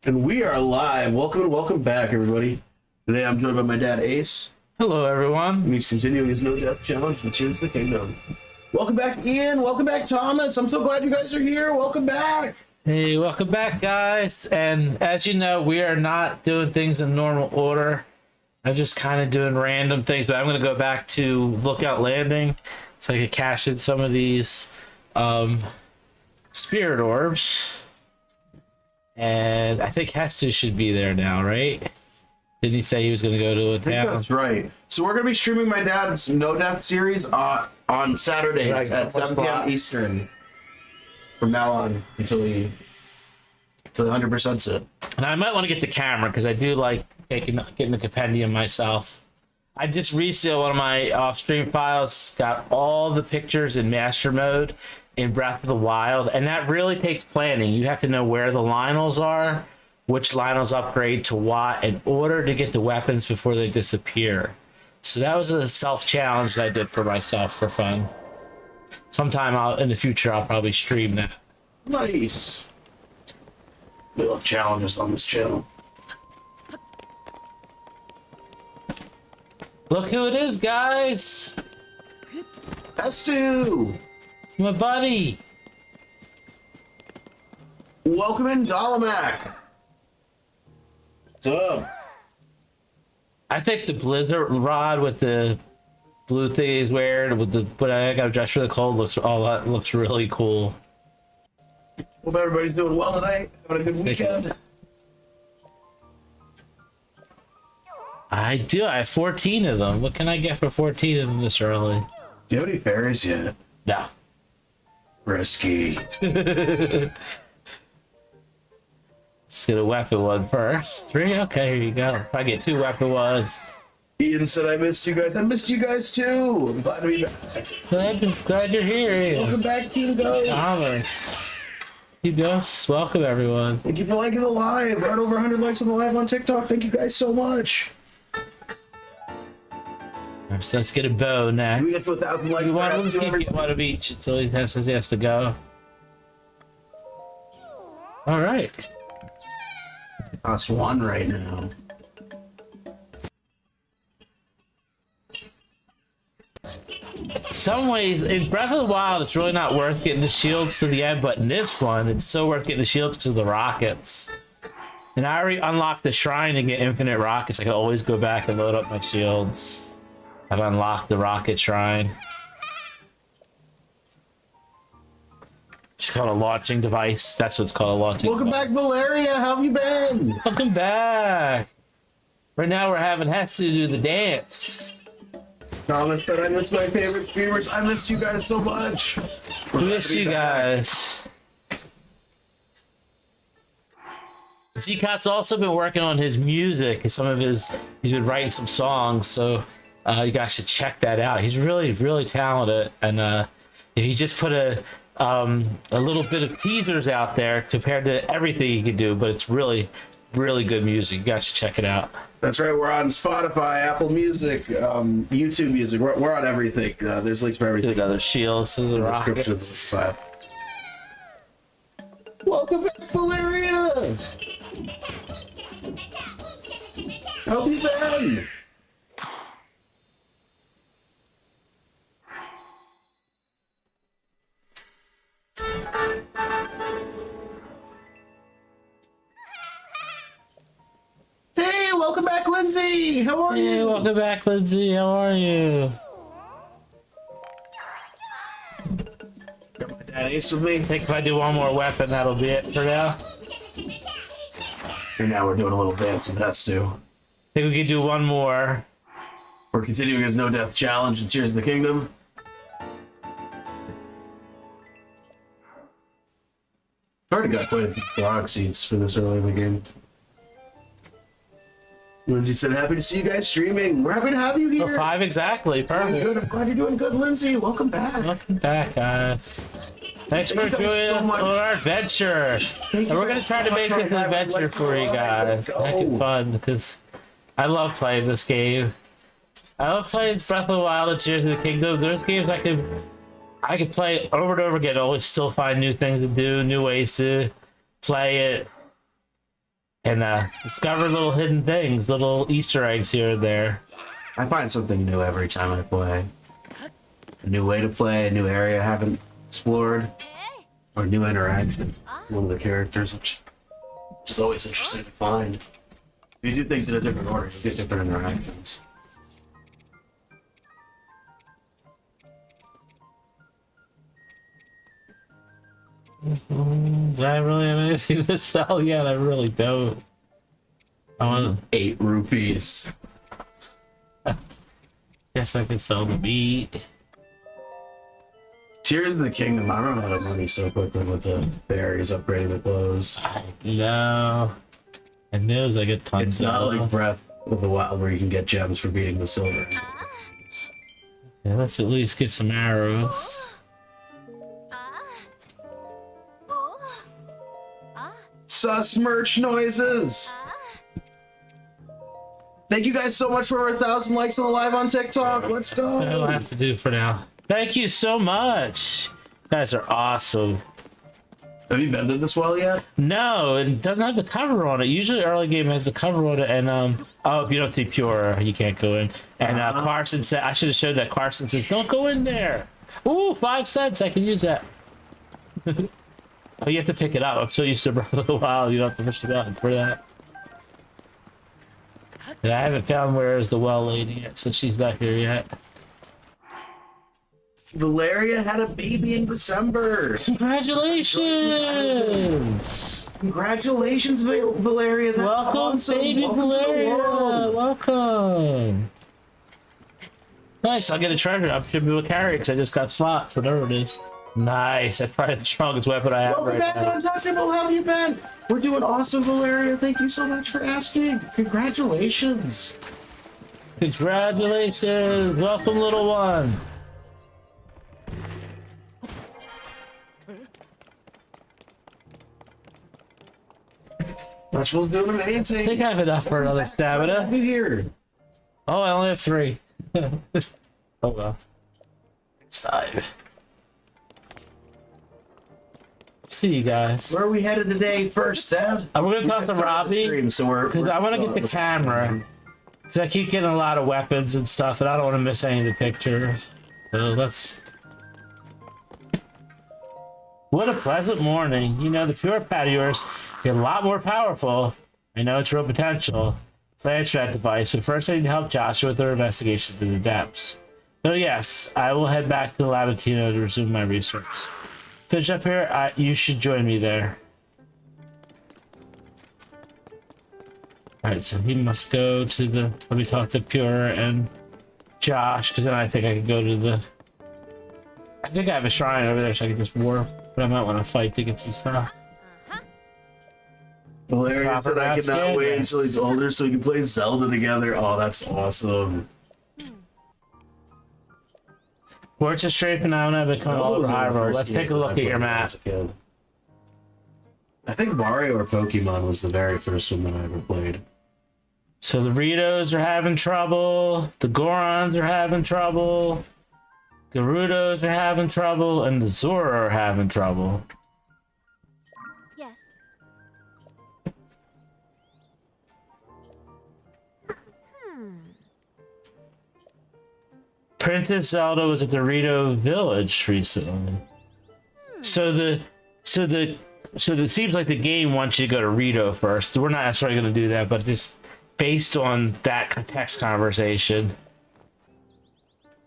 And we are live. Welcome and welcome back, everybody. Today I'm joined by my dad, Ace. Hello, everyone. And he's continuing his No Death Challenge and Tears of the Kingdom. Welcome back, Ian. Welcome back, Thomas. I'm so glad you guys are here. Welcome back. Hey, welcome back, guys. And as you know, we are not doing things in normal order. I'm just kind of doing random things, but I'm going to go back to Lookout Landing so I can cash in some of these spirit orbs. And I think Hestu should be there now, right? Didn't he say he was going to go to a town? That's right. So we're going to be streaming my dad's No Death series on Saturday at 7 p.m. Eastern. From now on until the 100%'s it. And I might want to get the camera because I do like getting the compendium myself. I just resealed one of my off-stream files, got all the pictures in master mode in Breath of the Wild, and that really takes planning. You have to know where the Lionels are, which Lionels upgrade to what, in order to get the weapons before they disappear. So that was a self-challenge that I did for myself for fun. Sometime in the future, I'll probably stream that. Nice. We love challenges on this channel. Look who it is, guys! Hestu! It's my buddy! Welcome in, Dolomac! What's up? I think the Blizzard rod with the blue thing he's wearing, with the but I got dressed for the cold looks really cool. Hope everybody's doing well tonight. Having a good weekend. I do. I have 14 of them. What can I get for 14 of them this early? Do you have any fairies yet? No. Risky. Let's get a weapon one first. 3? Okay, here you go. If I get 2 weapon ones. Ian said I missed you guys. I missed you guys too. I'm glad to be back. Glad you're here. Welcome back, Team Ghost. Thomas. Team Ghosts, welcome everyone. Thank you for liking the live. Right over 100 likes on the live on TikTok. Thank you guys so much. So let's get a bow next. Can we get to 1,000 likes? You want to get one of each until he says he has to go. All right. That's one right now. In some ways, in Breath of the Wild, it's really not worth getting the shields to the end, but in this one, it's so worth getting the shields to the rockets. And I already unlocked the shrine to get infinite rockets. I can always go back and load up my shields. I've unlocked the rocket shrine. It's called a launching device. That's what it's called, a launching Welcome device. back, Valeria. How have you been? Welcome back. Right now, we're having Hestu do the dance. Thomas said I miss my favorite streamers. I missed you guys so much. We missed you guys. Z-Cot's also been working on his music. He's been writing some songs, so you guys should check that out. He's really, really talented, and he just put a little bit of teasers out there compared to everything he could do, but it's really, really good music. You guys should check it out. That's right. We're on Spotify, Apple Music, YouTube Music. We're on everything. There's links for everything. The shields to the rockets. Welcome back, Valeria. How have you been? Hey, welcome back, Lindsay. How are Hey, you? welcome back, Lindsay. How are you? Got my dad Ace with me. I think if I do one more weapon, that'll be it for now. And now we're doing a little dance with Hestu. I think we can do one more. We're continuing his No Death Challenge and Tears of the Kingdom. Already got quite a few frog seats for this early in the game. Lindsay said, happy to see you guys streaming. We're happy to have you here. 5 exactly. Perfect. Good. I'm glad you're doing good, Lindsay. Welcome back. Welcome back, guys. Thanks for doing our adventure. And we're going to try to make this an adventure for you guys. Make it fun, because I love playing this game. I love playing Breath of the Wild and Tears of the Kingdom. There's games I could play over and over again, always still find new things to do, new ways to play it. and discover little hidden things, little Easter eggs here and there. I find something new every time I play. A new way to play, a new area I haven't explored, or a new interaction with one of the characters, which is always interesting to find. If you do things in a different order, you get different interactions. Do I really have anything to sell yet? I really don't. I want 8 rupees. Guess I could sell the meat. Tears of the Kingdom. I run out of money so quickly with the berries upgrading the clothes. No. And those I get tons It's not of. like Breath of the Wild where you can get gems for beating the silver. Yeah, let's at least get some arrows. Sus merch noises! Thank you guys so much for our 1,000 likes on the live on TikTok. Let's go. That'll have to do for now. Thank you so much. You guys are awesome. Have you been to this well yet? No, it doesn't have the cover on it. Usually early game has the cover on it, and oh, if you don't see Pure, you can't go in. And Carson said, I should have showed that. Carson says, don't go in there. Ooh, 5 cents, I can use that. Oh, you have to pick it up. I'm so used to Breath of the Wild, you don't have to push the button for that. And I haven't found where is the well lady yet, so she's not here yet. Valeria had a baby in December. Congratulations! Congratulations, Valeria. That's Welcome, awesome. baby Welcome to the Valeria! world. Welcome! Nice, I'll get a treasure. I'm sure we'll carry it because I just got slots, whatever it is. Nice, that's probably the strongest weapon I have Welcome right back, now. Untouchable. How have you been? We're doing awesome, Valeria. Thank you so much for asking. Congratulations. Congratulations! Welcome, little one! Untouchable's doing I amazing. think I have enough for another stamina. Happy here. Oh, I only have 3. Oh well. It's time. See you guys. Where are we headed today first, Dad? We're gonna talk to Robbie Because I want to get the camera. Cause I keep getting a lot of weapons and stuff, and I don't want to miss any of the pictures. So let's. What a pleasant morning! You know, the pure pad of yours get a lot more powerful. I know it's real potential. Play a strat device, but first I need to help Joshua with their investigation through the depths. So yes, I will head back to the Labatino to resume my research. Finish up here. You should join me there. Alright, so he must go to the... Let me talk to Pure and Josh, because then I think I can go to the... I think I have a shrine over there, so I can just warp. But I might want to fight to get some stuff. Valeria said I cannot wait until he's older so we can play Zelda together. Oh, that's awesome. Fortune Strafe and I have become all Hyrule. Let's take a look at your map. I think Mario or Pokemon was the very first one that I ever played. So the Ritos are having trouble, the Gorons are having trouble, Gerudos are having trouble, and the Zora are having trouble. Yes. Princess Zelda was at the Rito village recently. So it seems like the game wants you to go to Rito first. We're not necessarily going to do that, but just based on that text conversation.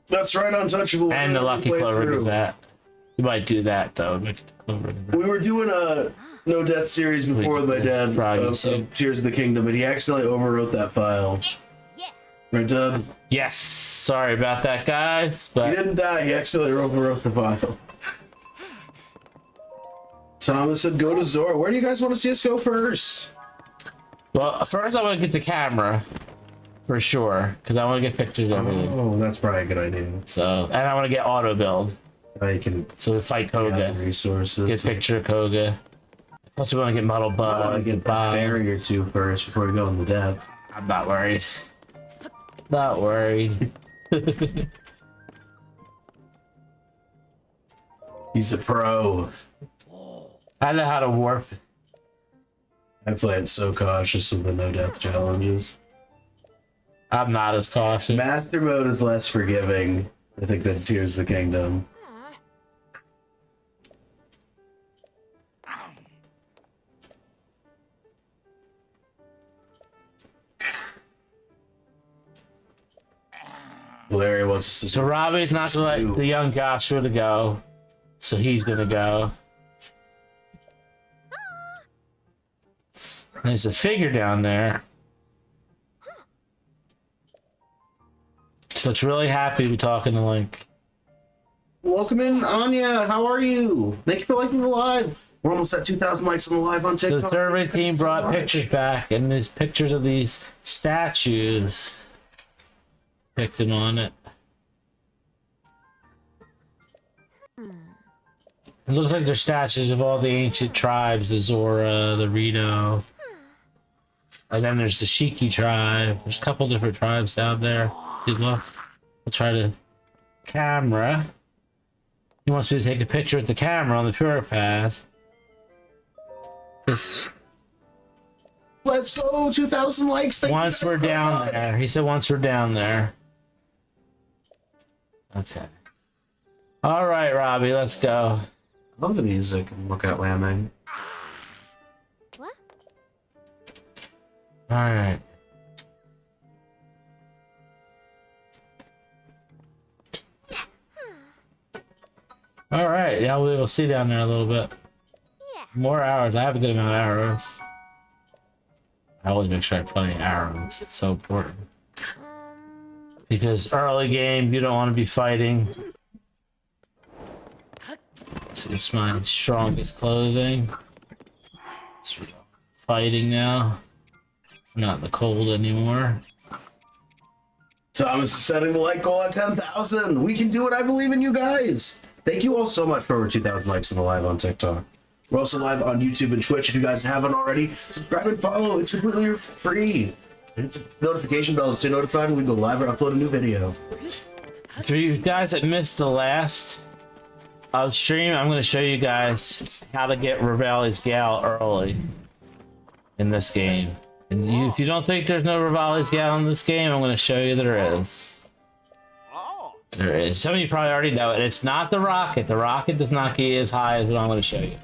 That's right, Untouchable. And the Lucky Clover is that. You might do that though. Make it the Clover. We were doing a No Death series before with my dad of Tears of the Kingdom, and he accidentally overwrote that file. Right, Dad? Yes. Sorry about that, guys. But he didn't die. He accidentally overwrote the file. Thomas said, "Go to Zora." Where do you guys want to see us go first? Well, first I want to get the camera, for sure, because I want to get pictures of everything. Oh, that's probably a good idea. So, and I want to get auto build. You can so we fight Koga. Resources. Get a picture of Koga. Plus, we want to get Muddle Bug. I want to get a berry or two first before we go in the depth. I'm not worried. Not worried. He's a pro. I know how to warp. I play it so cautious with the no death challenges. I'm not as cautious. Master mode is less forgiving, I think, than Tears of the Kingdom. Larry wants us to. So Robbie's not gonna let the young Joshua to go, so he's gonna go. There's a figure down there. She looks really happy to be talking to Link. Welcome in, Anya. How are you? Thank you for liking the live. We're almost at 2,000 likes on the live on TikTok. The survey team brought pictures back, and there's pictures of these statues depicted on it. It looks like they're statues of all the ancient tribes, the Zora, the Rito. And then there's the Shiki tribe. There's a couple different tribes down there. Good luck. We'll try to camera. He wants me to take a picture with the camera on the Pure Path. This. Let's go, 2,000 likes. Once we're down there. He said once we're down there. Okay. All right, Robbie, let's go. Love the music and Lookout Landing. What? All right. All right, yeah, we'll see down there a little bit. Yeah. More arrows. I have a good amount of arrows. I always make sure I have plenty of arrows. It's so important. Because early game, you don't want to be fighting. So it's my strongest clothing. It's fighting now. Not in the cold anymore. Thomas is setting the like goal at 10,000. We can do it. I believe in you guys. Thank you all so much for over 2,000 likes on the live on TikTok. We're also live on YouTube and Twitch. If you guys haven't already, subscribe and follow. It's completely free. Hit the notification bell to stay notified when we go live or upload a new video. For you guys that missed the last stream, I'm going to show you guys how to get Revali's Gal early in this game. And if you don't think there's no Revali's Gal in this game, I'm going to show you there is. There is. Some of you probably already know it. It's not the rocket. The rocket does not get as high as what I'm going to show you.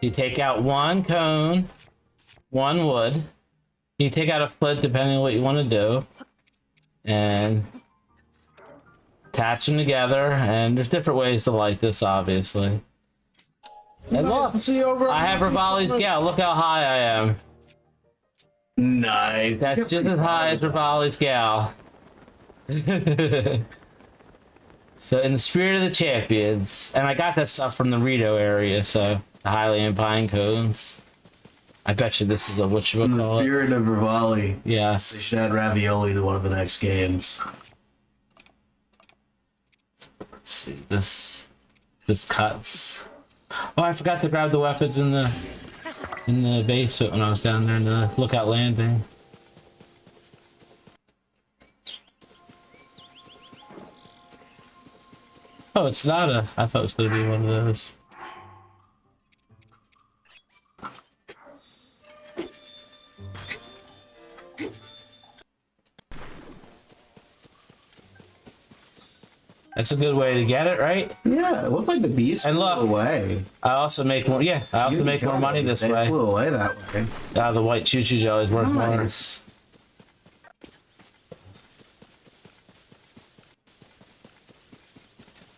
You take out one cone, one wood. You take out a flint depending on what you want to do. And attach them together. And there's different ways to light this, obviously. And look, I have Revali's Gal. Look how high I am. Nice. That's just as high as Revali's Gal. So in the spirit of the champions, and I got that stuff from the Rito area, so the Hylian pine cones. I bet you this is a whatchamacallit. Spirit of Revali. They Yes. should add ravioli to one of the next games. Let's see, this cuts. Oh, I forgot to grab the weapons in the basement when I was down there in the Lookout Landing. Oh, it's not a... I thought it was going to be one of those. That's a good way to get it, right? Yeah, it looked like the bees And flew look, away. I also make more... Yeah, I also make more money this They way. flew away that way. The white choo-choo jelly is worth more. Nice.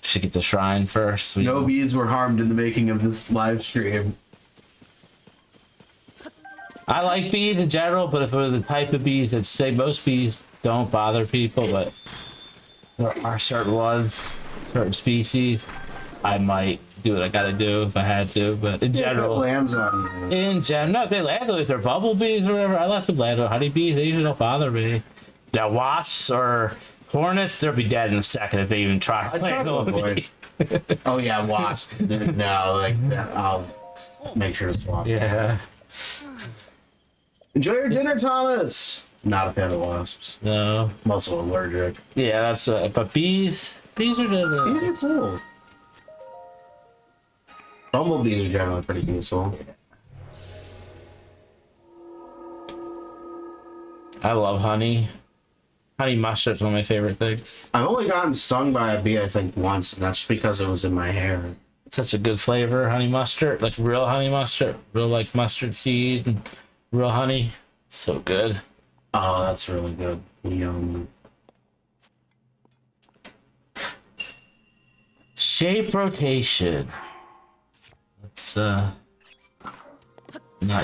Should get the shrine first. No bees were harmed in the making of this live stream. I like bees in general, but if it was the type of bees that say most bees don't bother people, but there are certain ones, certain species, I might do what I gotta do if I had to, but in It general, lands on you. no, they land if they're bumblebees or whatever. I let them land on honeybees. They usually don't bother me. Now wasps or hornets, they'll be dead in a second if they even try to land on me. Oh yeah, wasp. No, like that. I'll make sure to swap. Yeah. Enjoy your dinner, Thomas. Not a fan of wasps. No. I'm also allergic. Yeah, that's right. But bees are These are cool. Bumblebees are generally pretty useful. I love honey. Honey mustard's one of my favorite things. I've only gotten stung by a bee, I think, once, and that's because it was in my hair. It's such a good flavor, honey mustard, like real honey mustard, real like mustard seed and real honey. So good. Oh, that's really good. Yum. Shape rotation. Let's not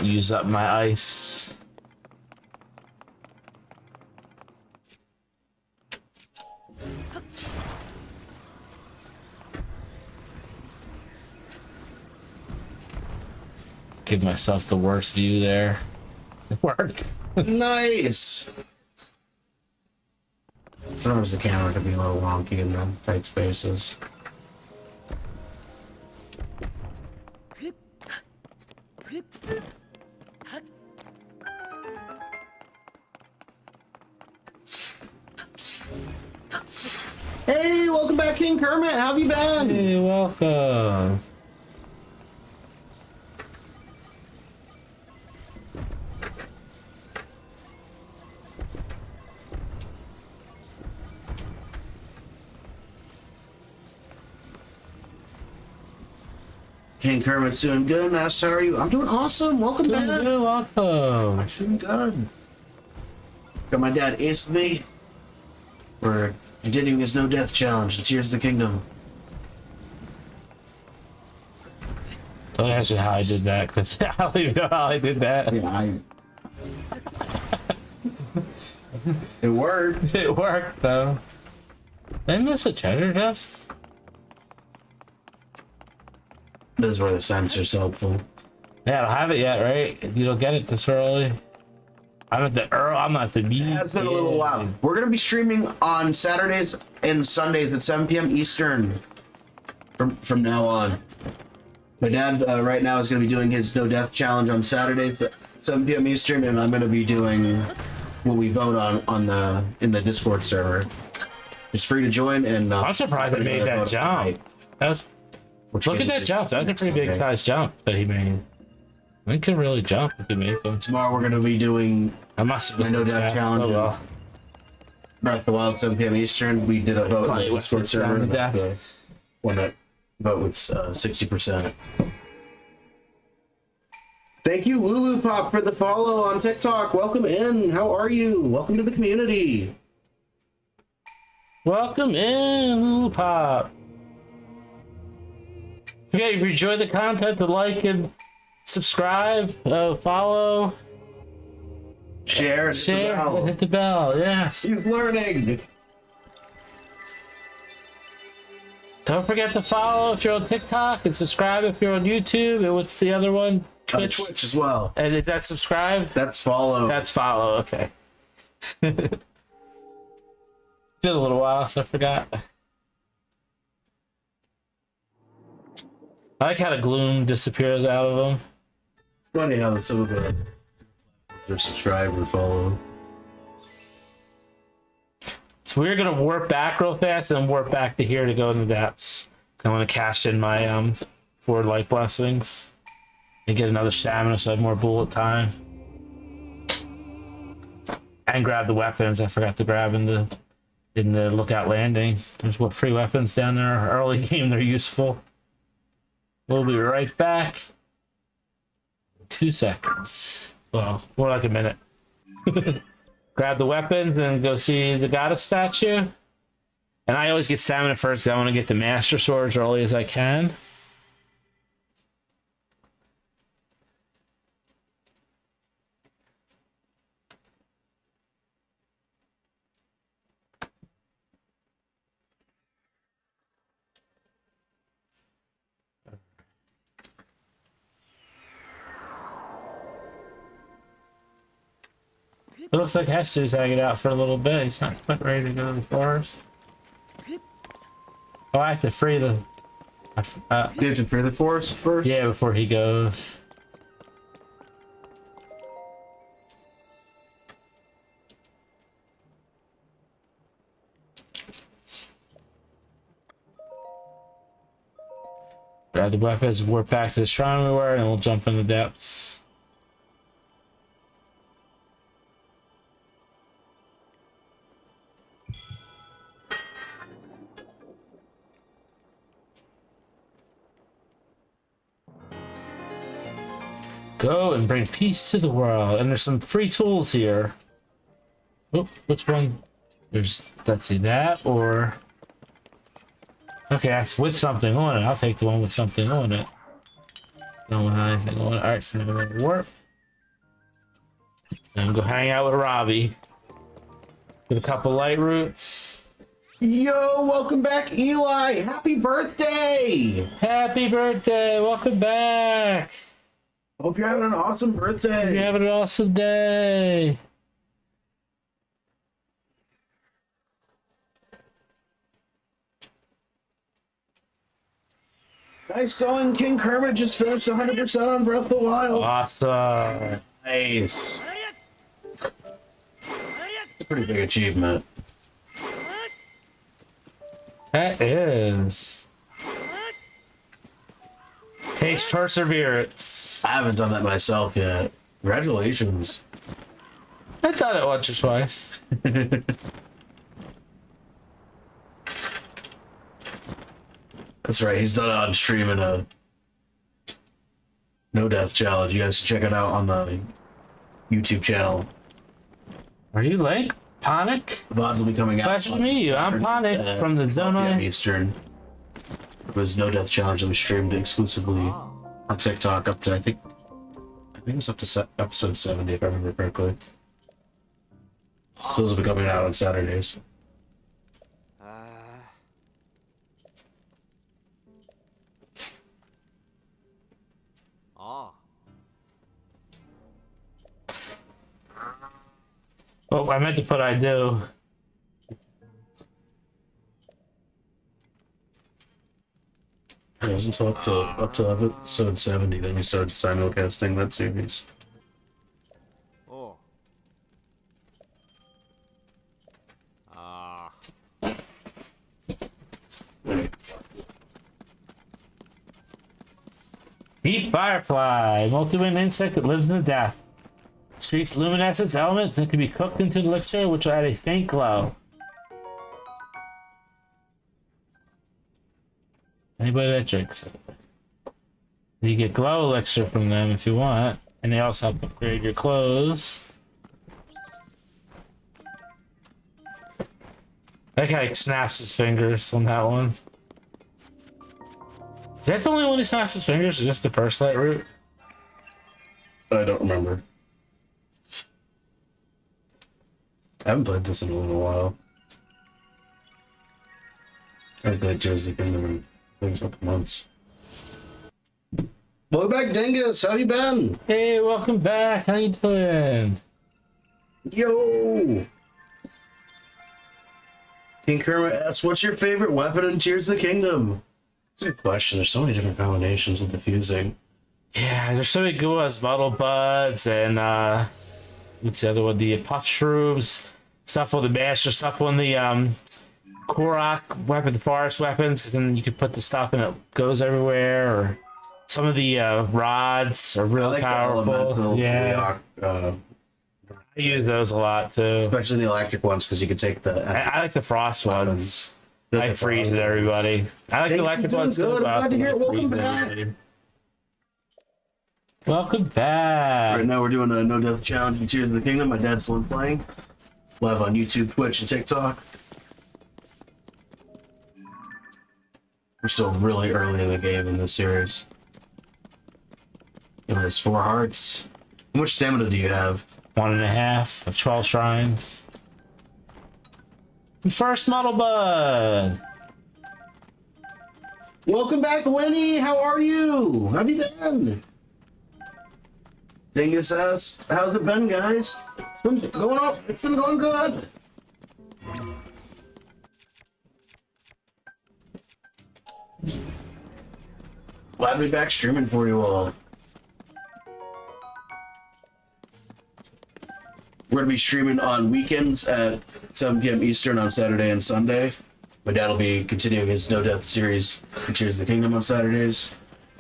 use up my ice. Give myself the worst view there. It worked. Nice! Sometimes the camera can be a little wonky in the tight spaces. Hey, welcome back, King Kermit. How have you been? Hey, welcome. King Kermit's doing good. Master, how are you? I'm doing awesome. Welcome back. You're welcome. I'm doing good. Got my dad Ace with me. We're continuing his no death challenge. Tears of the Kingdom. Don't ask me how I did that, because I don't even know how I did that. Yeah, it worked. It worked, though. Did I miss a treasure chest? This is where the sensor's helpful. Yeah, I don't have it yet, right? You don't get it this early. I'm not the meat. Yeah, it's been a little while. We're gonna be streaming on Saturdays and Sundays at 7 p.m. Eastern from now on. My dad right now is gonna be doing his no death challenge on Saturdays at 7 p.m. Eastern, and I'm gonna be doing what we vote on in the Discord server. It's free to join, and I'm surprised I made that jump. Look at that jump. That's a pretty big size jump that he made. He can really jump if you make him. Tomorrow we're gonna be doing I must have my no death challenge. Oh, well. Breath of the Wild 7 p.m. Eastern. We did a vote on the Discord server. One that vote with 60%. Thank you, Lulu Pop, for the follow on TikTok. Welcome in. How are you? Welcome to the community. Welcome in, Lulu Pop. Forget, if you enjoy the content, to like and subscribe, follow, share, hit the bell. Yes. He's learning. Don't forget to follow if you're on TikTok, and subscribe if you're on YouTube. And what's the other one? Twitch as well. And is that subscribe? That's follow. That's follow. Okay. Been a little while, so I forgot. I like how the gloom disappears out of them. It's funny how some of their subscribe or follow. So we're gonna warp back real fast and warp back to here to go in the depths. I want to cash in my 4 life blessings and get another stamina so I have more bullet time. And grab the weapons I forgot to grab in the lookout landing. There's what free weapons down there. Early game, they're useful. We'll be right back. 2 seconds. Well, more like a minute. Grab the weapons and go see the goddess statue. And I always get stamina first because I want to get the master sword as early as I can. It looks like Hester's hanging out for a little bit. He's not quite ready to go to the forest. Oh, I have to free the... You have to free the forest first? Yeah, before he goes. Grab the weapons, warp back to the shrine we were, and we'll jump in the depths. Go and bring peace to the world. And there's some free tools here. Oh, which one? There's, let's see, that or... Okay, that's with something on it. I'll take the one with something on it. Don't have anything on it. Alright, so now we're gonna warp. And go hang out with Robbie. Get a couple light roots. Yo, welcome back, Eli. Happy birthday. Happy birthday! Welcome back! Hope you're having an awesome birthday. You're having an awesome day. Nice going, King Kermit. Just finished 100% on Breath of the Wild. Awesome. Nice. It's a pretty big achievement. That is. Takes perseverance. I haven't done that myself yet. Congratulations. I done it once or twice. That's right. He's done it on stream in a no death challenge. You guys should check it out on the YouTube channel. Are you Link? Panic? VODs will be coming out. Pleasure to meet you. I'm Panic from the 12 p.m. Zona. Eastern. It was no death challenge that we streamed exclusively on TikTok up to I think it was up to episode 70 if I remember correctly. So those will be coming out on Saturdays. Oh, I meant to put I do. It wasn't until up to episode 70 then we started simulcasting that series. Oh. Heat Firefly, multi-winged insect that lives in the death. Secretes luminescence elements that can be cooked into the elixir, which will add a faint glow. Anybody that drinks it. You get glow elixir from them if you want, and they also help upgrade your clothes. That guy snaps his fingers on that one. Is that the only one who snaps his fingers, or just the first light root? I don't remember. I haven't played this in a little while. I played Tears of the Kingdom in I think a couple months. Welcome back, Dingus. How you been? Hey, welcome back. How you doing? Yo! King Kermit asks, what's your favorite weapon in Tears of the Kingdom? That's a good question. There's so many different combinations with diffusing. Yeah, there's so many good ones. Muddle Buds and what's the other one? The Puff Shrooms. Stuff on the Master, stuff on the Korok weapon, the forest weapons, because then you can put the stuff and it goes everywhere. Or some of the rods are real powerful. Yeah, I use those a lot too. Especially the electric ones, because you can take the. I like the frost ones. The I freeze it, everybody. I like the electric ones too. Good. I'm glad to hear it. Welcome Freeze back. everybody. Welcome back. Right now we're doing a no death challenge in Tears of the Kingdom. My dad's the one playing. Live on YouTube, Twitch, and TikTok. We're still really early in the game in this series. And there's 4 hearts. How much stamina do you have? 1.5 of 12 shrines. And first Muddle Bud. Welcome back, Lenny. How are you? How have you been? Dingus ass. How's it been, guys? It's been going up. It's been going good. Glad to be back streaming for you all. We're going to be streaming on weekends at 7 p.m. Eastern on Saturday and Sunday. My dad will be continuing his No Death series, Tears of the Kingdom on Saturdays.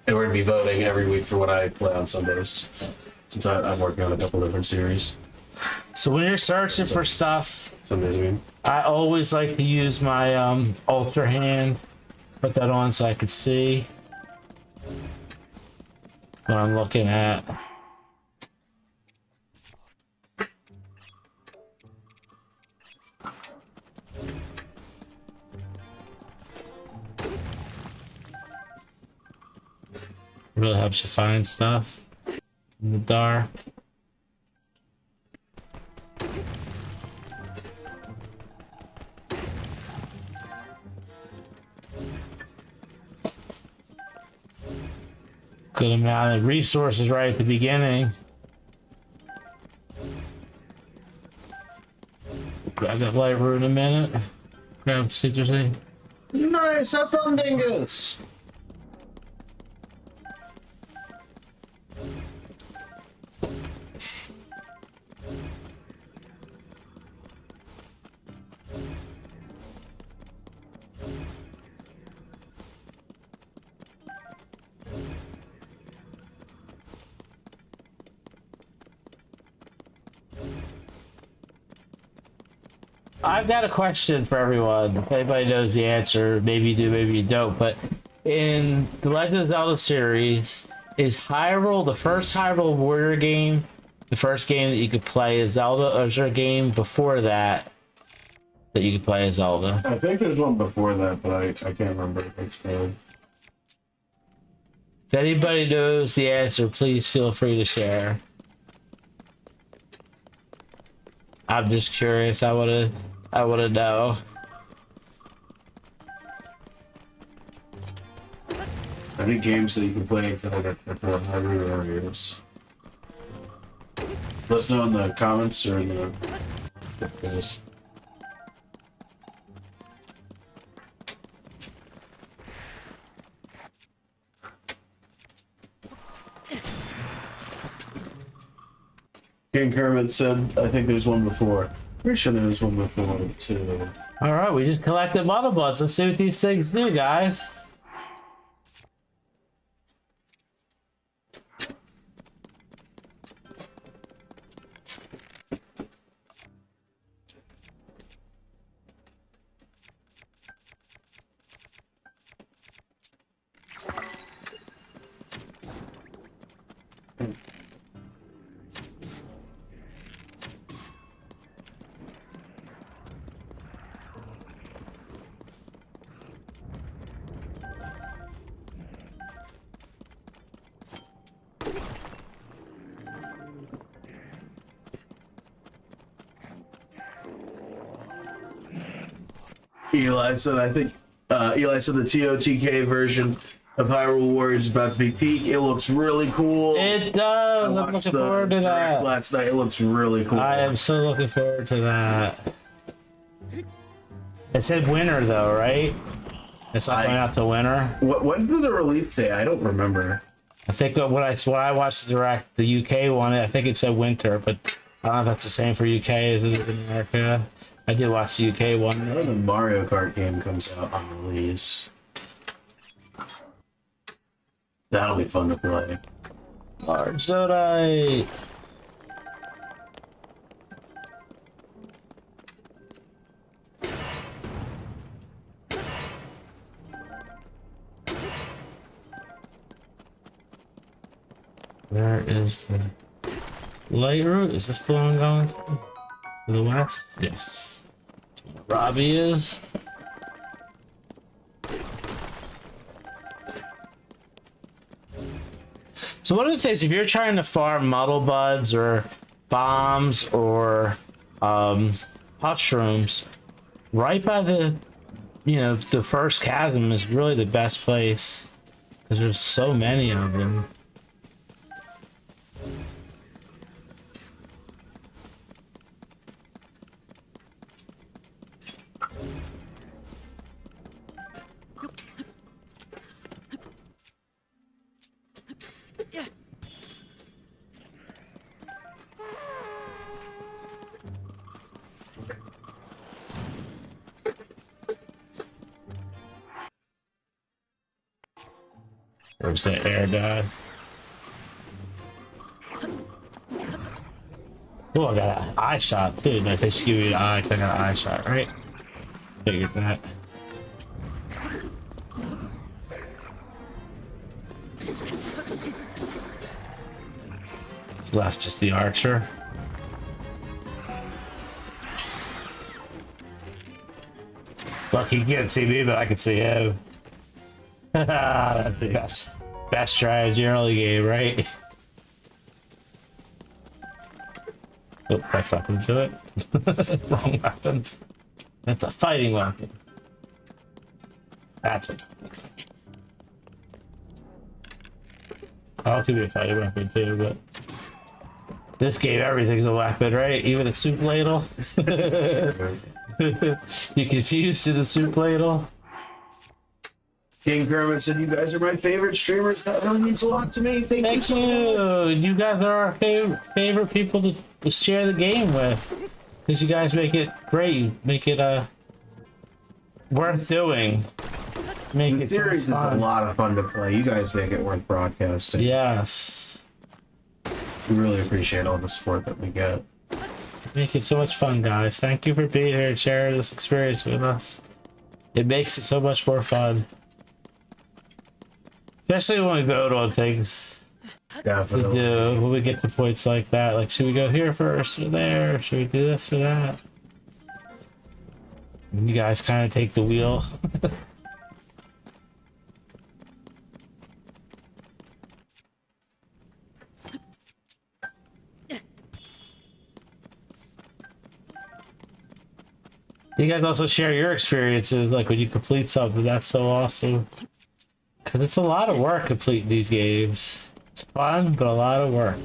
And we're going to be voting every week for what I play on Sundays, since I'm working on a couple different series. So when you're searching for stuff, Sundays, I mean. I always like to use my Ultra Hand. Put that on so I could see what I'm looking at. helps you find stuff in the dark. Good amount of resources right at the beginning. Grab that light root in a minute. Grab citrusy. Nice, have fun, dingus. I've got a question for everyone. If anybody knows the answer, maybe you do, maybe you don't. But in the Legend of Zelda series, is Hyrule the first Hyrule Warrior game, the first game that you could play as Zelda, or is there a game before that that you could play as Zelda? I think there's one before that, but I can't remember if it's good. If anybody knows the answer, please feel free to share. I'm just curious. I wanna know. Any games that you can play for like for Hyrule Warriors. Let us know in the comments or in the videos. King Kermit said, I think there's one before. Pretty sure there was one before too. All right, we just collected Mother Bloods. Let's see what these things do, guys. Eli said, I think, Eli said the TOTK version of Hyrule Warriors is about to be peak. It looks really cool. It does. I'm watched looking the forward to direct that. last night. It looks really cool. I am so looking forward to that. It said winter though, right? It's not going out to winter. When's the release day? I don't remember. I think when I watched the direct, the UK one, I think it said winter, but I don't know if that's the same for UK as it is in America. I did watch the UK one. When the Mario Kart game comes out on release, that'll be fun to play. Large Zodite. Where is the light route? Is this the one going to the west? Yes. Robbie is. So one of the things, if you're trying to farm muddle buds or bombs or mushrooms, right by the, the first chasm is really the best place because there's so many of them. Where's the air guy? Oh, I got an eye shot too. Nice, they skew you the eye. I got an eye shot, right? Figured that. What's left? Just the archer. Look, he can't see me, but I can see him. That's the best. Best strategy early game, right? Oh, that's not gonna do it. Wrong weapon. That's a fighting weapon. That's it. Oh, it could be a fighting weapon too, but this game everything's a weapon, right? Even a soup ladle. You confused to the soup ladle? King Kermit said, "You guys are my favorite streamers. That really means a lot to me. Thank you Thank so much." you. You guys are our favorite people to share the game with. Because you guys make it great. Make it worth doing. Make The it series is a fun. lot of fun to play. You guys make it worth broadcasting. Yes. We really appreciate all the support that we get. Make it so much fun, guys. Thank you for being here and sharing this experience with us. It makes it so much more fun. Especially when we vote on things. Definitely. When we get to points like that. Like, should we go here first or there? Should we do this or that? And you guys kind of take the wheel. You guys also share your experiences, like when you complete something. That's so awesome. Because it's a lot of work completing these games. It's fun, but a lot of work.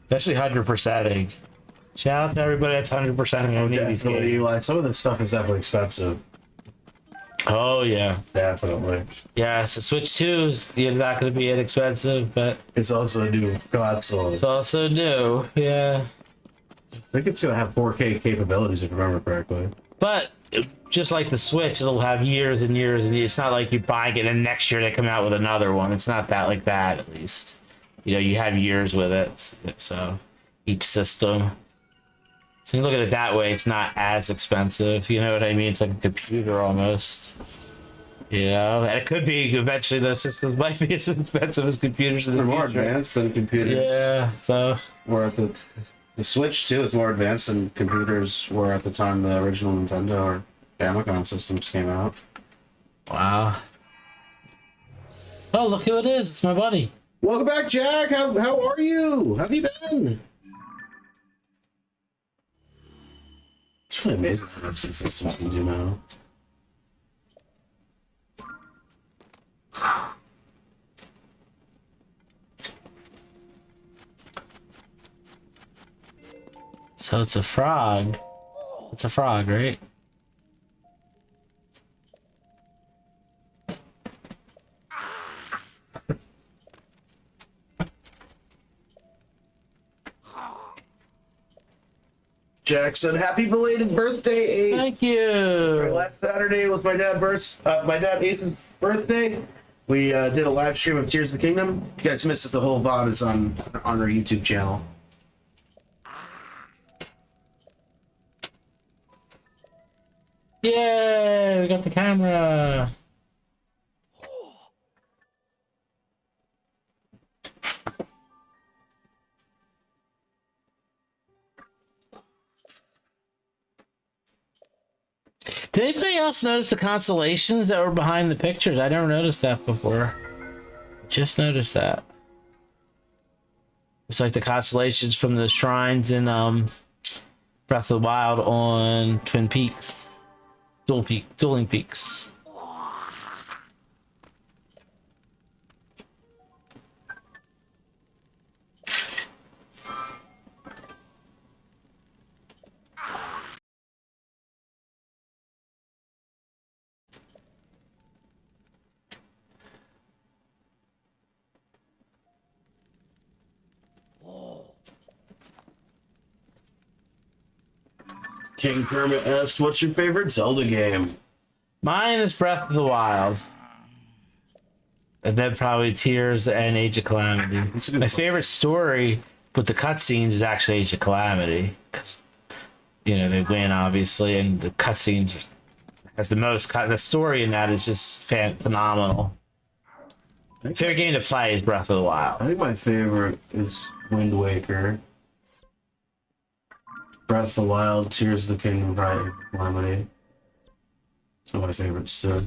Especially 100%ing. Shout out to everybody that's 100%ing on these Definitely, games. like, some of this stuff is definitely expensive. Oh, yeah. Definitely. Yes, the Switch 2 is not going to be inexpensive, but It's also a new console. it's also new. Yeah. I think it's gonna have 4K capabilities, if I remember correctly. But just like the Switch, it'll have years and years and years. It's not like you're buying it and next year they come out with another one. It's not that like that, at least. You know, you have years with it. So each system. So you look at it that way, it's not as expensive. You know what I mean? It's like a computer almost. You know, and it could be eventually those systems might be as expensive as computers in the They're more future. advanced than computers. Yeah, so Or at the Switch too is more advanced than computers were at the time the original Nintendo or Famicom systems came out. wow. Oh, look who it is! It's my buddy. Welcome back, Jack. How are you? How have you been? It's really amazing how much these systems can do now. So it's a frog. It's a frog, right? Jack said, "Happy belated birthday, Ace." Thank you. Last Saturday was my dad Ace's birthday. We did a live stream of Tears of the Kingdom. If you guys missed it, the whole VOD is on our YouTube channel. Yay! We got the camera. Did anybody else notice the constellations that were behind the pictures? I never noticed that before. Just noticed that. It's like the constellations from the shrines in Breath of the Wild on Twin Peaks. Dueling Peaks. King Kermit asked, "What's your favorite Zelda game?" Mine is Breath of the Wild. And then probably Tears and Age of Calamity. My favorite story with the cutscenes is actually Age of Calamity. Because, you know, they win, obviously, and the cutscenes has the most. The story in that is just phenomenal. Favorite game to play is Breath of the Wild. I think my favorite is Wind Waker. Breath of the Wild, Tears of the Kingdom, probably Calamity. Some of my favorites too.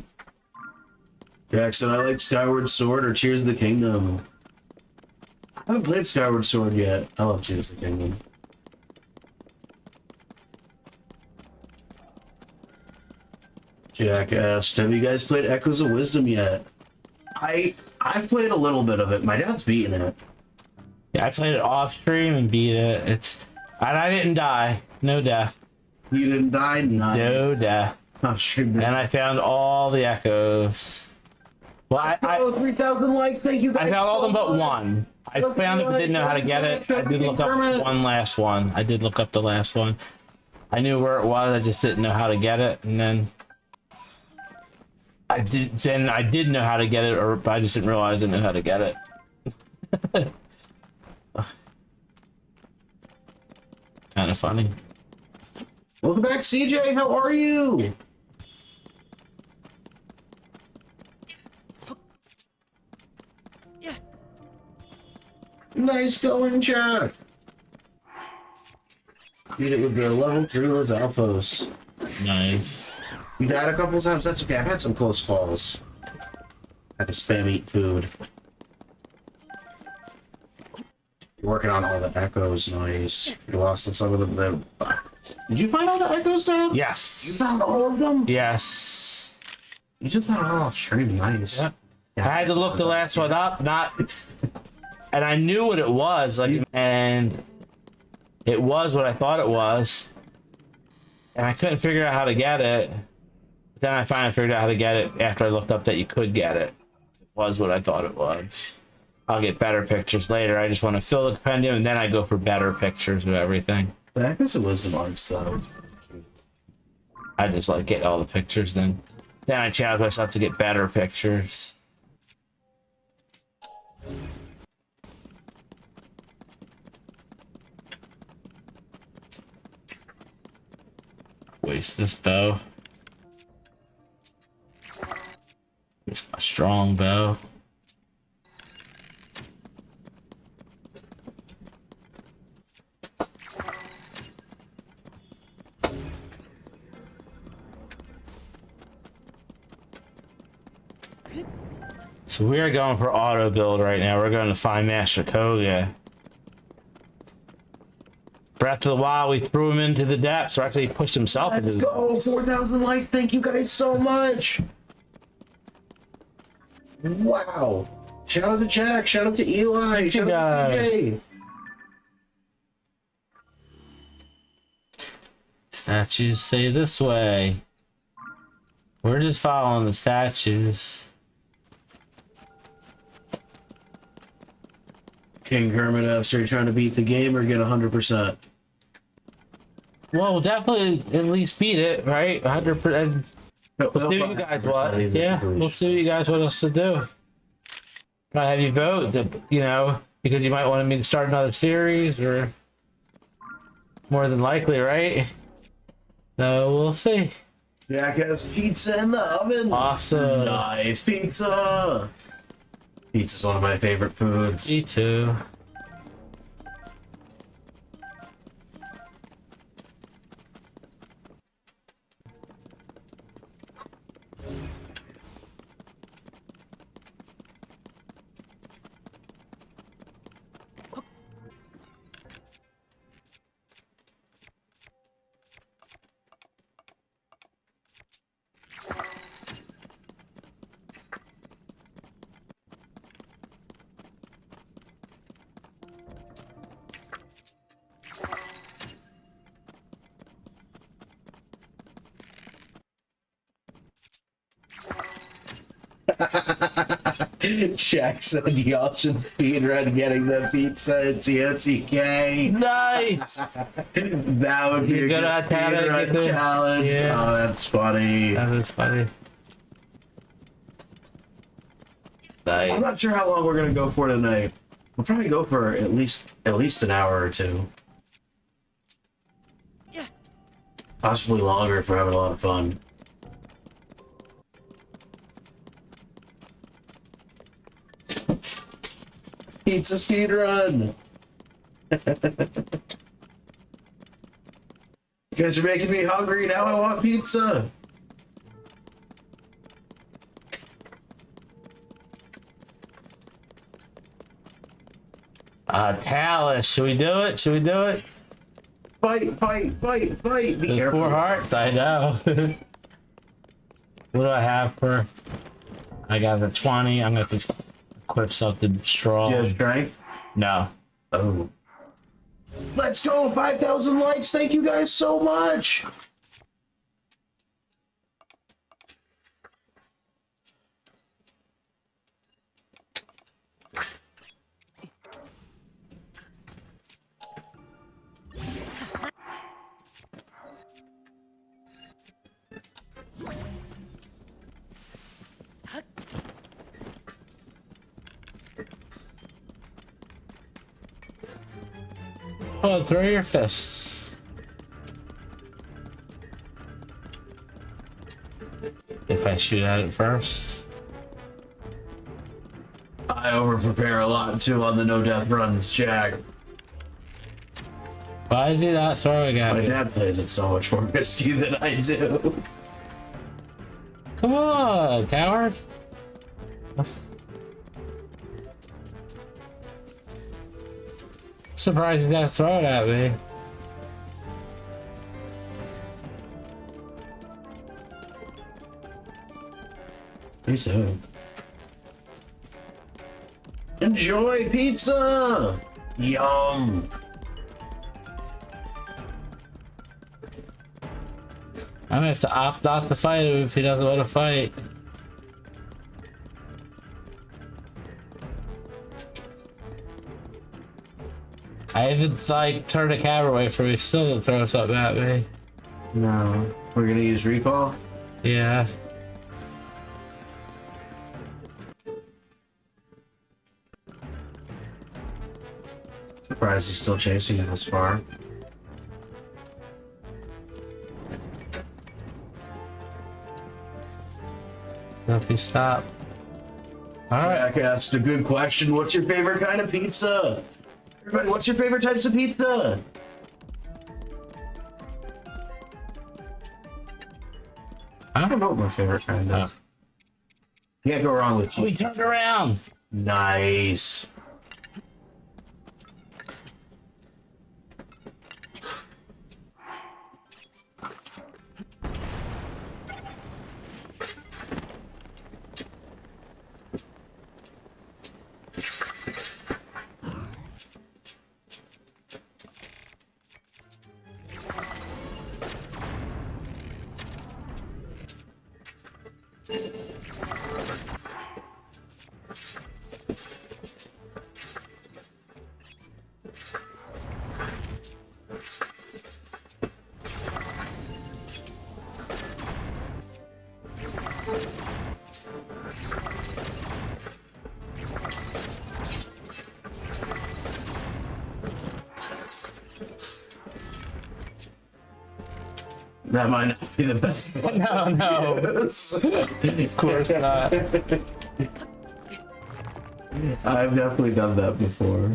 Jackson, I like Skyward Sword or Tears of the Kingdom. I haven't played Skyward Sword yet. I love Tears of the Kingdom. Jack asked, have you guys played Echoes of Wisdom yet? I've played a little bit of it. My dad's beaten it. Yeah, I played it off stream and beat it. And I didn't die. No death. You didn't die? Nice. No death. Oh, shit. And I found all the echoes. Well, I 3,000 likes. Thank you guys. I found all so them but much. one. I found it but didn't know how to get it. I did look up one last one. I did look up the last one. I knew where it was. I just didn't know how to get it, and then I did know how to get it, or I just didn't realize I knew how to get it. Kind of funny. Welcome back, CJ. How are you? Nice going, Chuck. Beat it with the level 3 Los Alphos. Nice. You died a couple times. That's okay. I've had some close falls. Had to spam eat food. You're working on all the echoes. Nice. You lost some of them. Did you find all the echoes, Dad? Yes. You found all of them? Yes. You just found all off stream. Nice. Yep. I had to look the last one up, and I knew what it was, like, and it was what I thought it was, and I couldn't figure out how to get it. But then I finally figured out how to get it after I looked up that you could get it. It was what I thought it was. I'll get better pictures later. I just want to fill the compendium, and then I go for better pictures of everything. The Echoes of Wisdom art stuff. I just like get all the pictures, then I challenge myself to get better pictures. Waste this bow. Waste my strong bow. So we are going for auto build right now. We're going to find Master Koga. Breath of the Wild, we threw him into the depths, or actually he pushed himself into the depths. Let's go! 4,000 likes. Thank you guys so much. Wow. Shout out to Jack. Shout out to Eli. Shout out to CJ. Statues say this way. We're just following the statues. King Kermit asks, are you trying to beat the game or get 100%? Well, we'll definitely at least beat it, right? 100%. We'll see what you guys want. Yeah, we'll see what you guys want us to do. I'll have you vote, you know, because you might want me to start another series, or more than likely, right? So we'll see. Jack has pizza in the oven. Awesome. Nice pizza. Pizza's one of my favorite foods. Me too. Jack said y'all should speedrun getting the pizza at TOTK. Nice. That would be a good speedrun challenge. Yeah. Oh, that's funny. That is funny. Nice. I'm not sure how long we're gonna go for tonight. We'll probably go for at least an hour or two. Yeah. Possibly longer if we're having a lot of fun. Pizza speedrun! You guys are making me hungry, now I want pizza! Talus, should we do it? Should we do it? Fight, fight, fight, fight. Be There's careful. 4 hearts, I know. What do I have for? I got a 20. I'm gonna have to equip something strong. Do you have strength? No. Oh. Let's go! 5,000 likes! Thank you guys so much! Oh, throw your fists. If I shoot at it first. I over-prepare a lot too on the no-death runs, Jack. Why is he not throwing at My me? dad plays it so much more risky than I do. Come on, coward. Surprised he got thrown at me. Me too. Enjoy pizza! Yum! I'm gonna have to opt out to fight him if he doesn't want to fight. I even like turn the camera away from me, still to throw something at me. No. We're gonna use recall? Yeah. Surprised he's still chasing it this far. If he stop. Alright. Jack asked a good question. What's your favorite kind of pizza? Everybody, what's your favorite types of pizza? I don't know what my favorite kind is. Can't go wrong with We cheese. turned around. Nice. That might not be the best. No, no. Of course not. I've definitely done that before.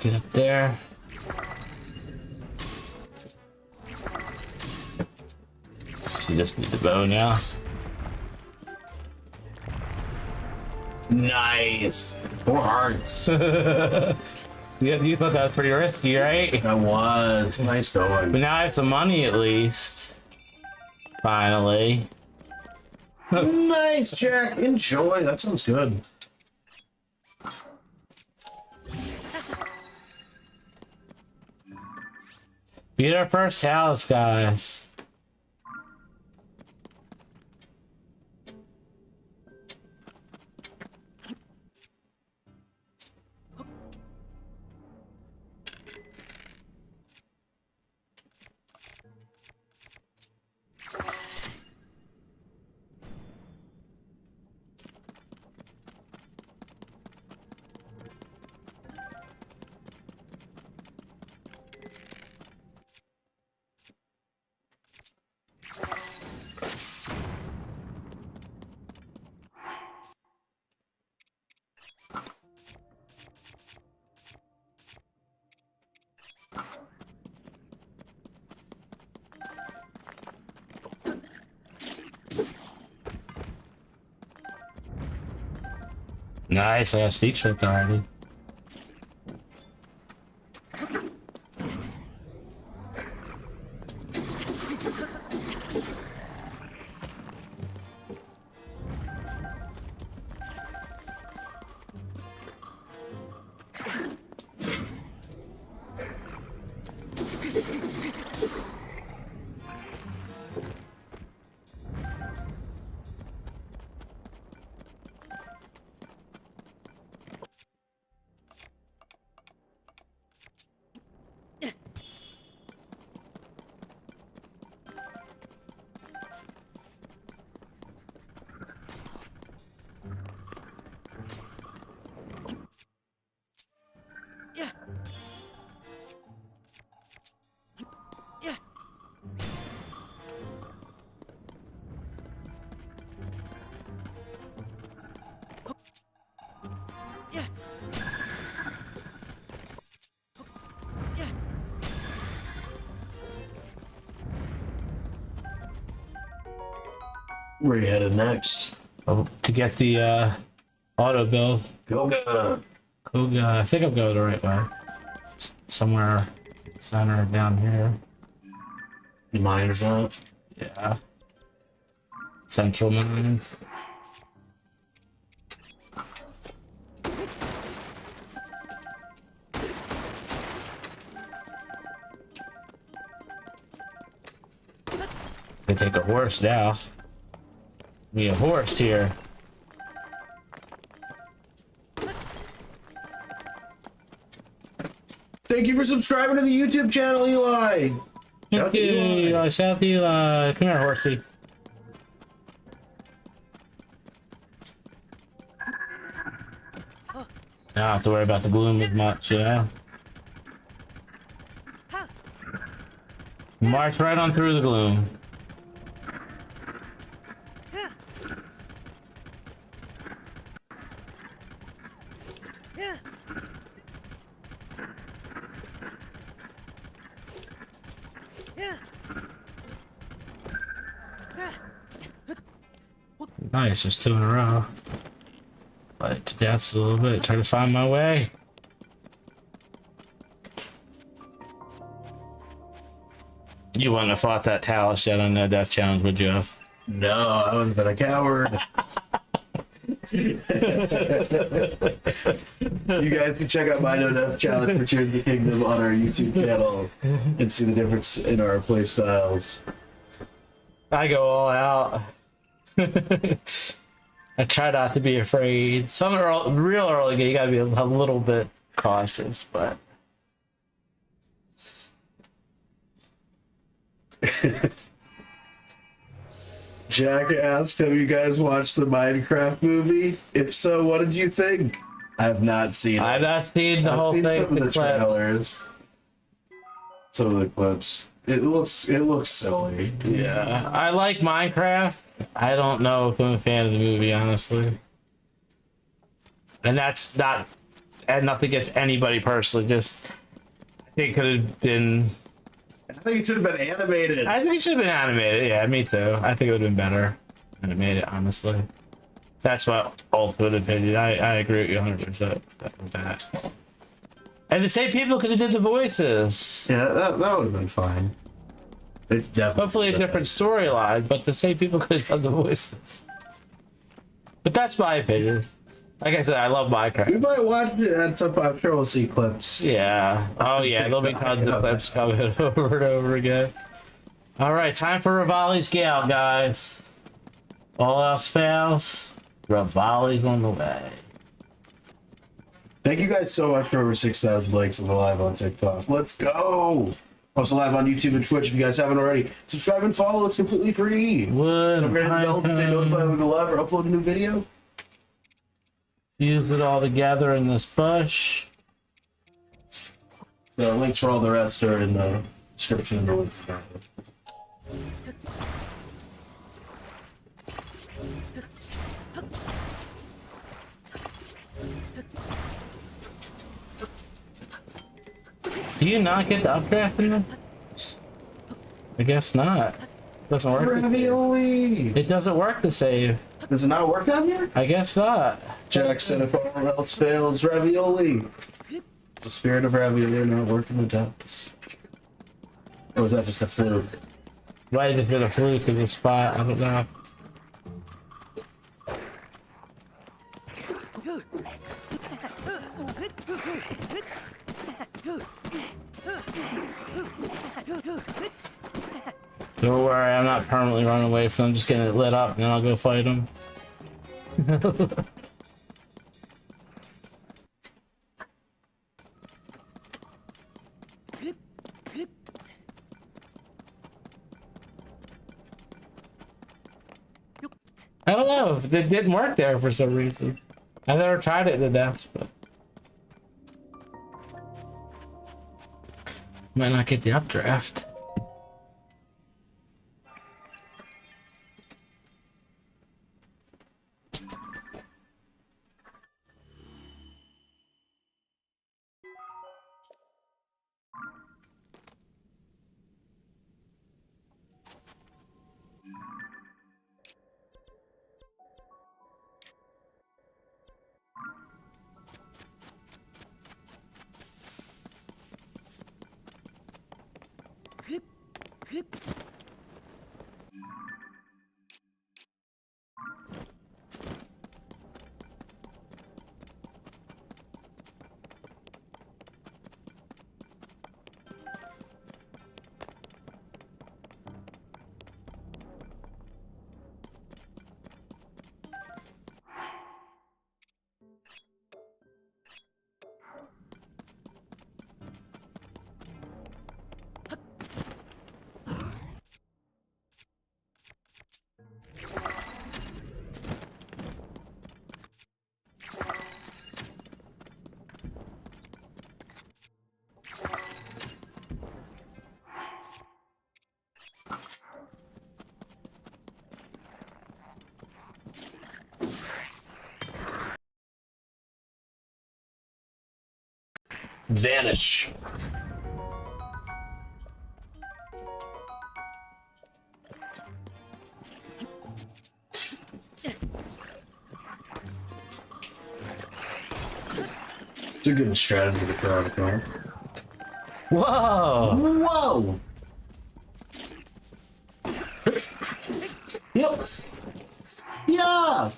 Get up there. You just need the bow now. Nice. 4 hearts. You thought that was pretty risky, right? That was nice But going. now I have some money at least. Finally. Nice, Jack. Enjoy. That sounds good. Beat our first house, guys. Nice, I got sneak trick already. Where are you headed next? Oh, to get the auto build. Goga. Koga. I think I'm going the right way. It's somewhere center down here. The mine's out. Yeah. Central mine. They take a horse now. Need a horse here. Thank you for subscribing to the YouTube channel, Eli. Thank you, Eli. Shout out to Eli. Come here, horsey. I don't have to worry about the gloom as much, you know? March right on through the gloom. Nice, just 2 in a row. But to dance a little bit, try to find my way. You wouldn't have fought that Talus yet on the death challenge, would you have? No, I would have been a coward. You guys can check out my No Death Challenge for Cheers the Kingdom on our YouTube channel and see the difference in our play styles. I go all out. I try not to be afraid. Some real early game, you gotta be a little bit cautious, but. Jack asked, have you guys watched the Minecraft movie? If so, what did you think? I have not seen it. I've not seen the whole thing. Some of the trailers. Some of the clips. It looks silly. Yeah. I like Minecraft. I don't know if I'm a fan of the movie, honestly. And that's not, had nothing against anybody personally, just I think it could have been. I think it should have been animated. I think it should have been animated. Yeah, me too. I think it would have been better animated, honestly. That's my ultimate opinion. I agree with you 100% with that. And the same people because it did the voices. Yeah, that would have been fine. Hopefully a different storyline, but the same people could have done the voices. But that's my opinion. Like I said, I love Minecraft. We might watch it at some point. I'm sure we'll see clips. Yeah. Oh yeah, there'll be tons of clips coming over and over again. Alright, time for Rivali's Gale, guys. All else fails, Rivali's on the way. Thank you guys so much for over 6,000 likes on the live on TikTok. Let's go! Also live on YouTube and Twitch if you guys haven't already. Subscribe and follow, it's completely free. Wood, Don't forget to bell to stay notified when we go live or upload a new video. Fuse it all together in this bush. The links for all the rest are in the description and the links. Do you not get the updraft in them? I guess not. Doesn't work. Ravioli! It doesn't work to save. Does it not work down here? I guess not. Jack said if all else fails, ravioli. It's the spirit of ravioli not working the depths. Or was that just a fluke? Might have been a fluke in the spot. I don't know. Don't worry, I'm not permanently running away from them. Just getting it lit up, and then I'll go fight them. I don't know if it didn't work there for some reason. I've never tried it in the depths, but might not get the updraft. Vanish. It's a good strategy to throw out a car. Whoa! Whoa! Yep. Yeah.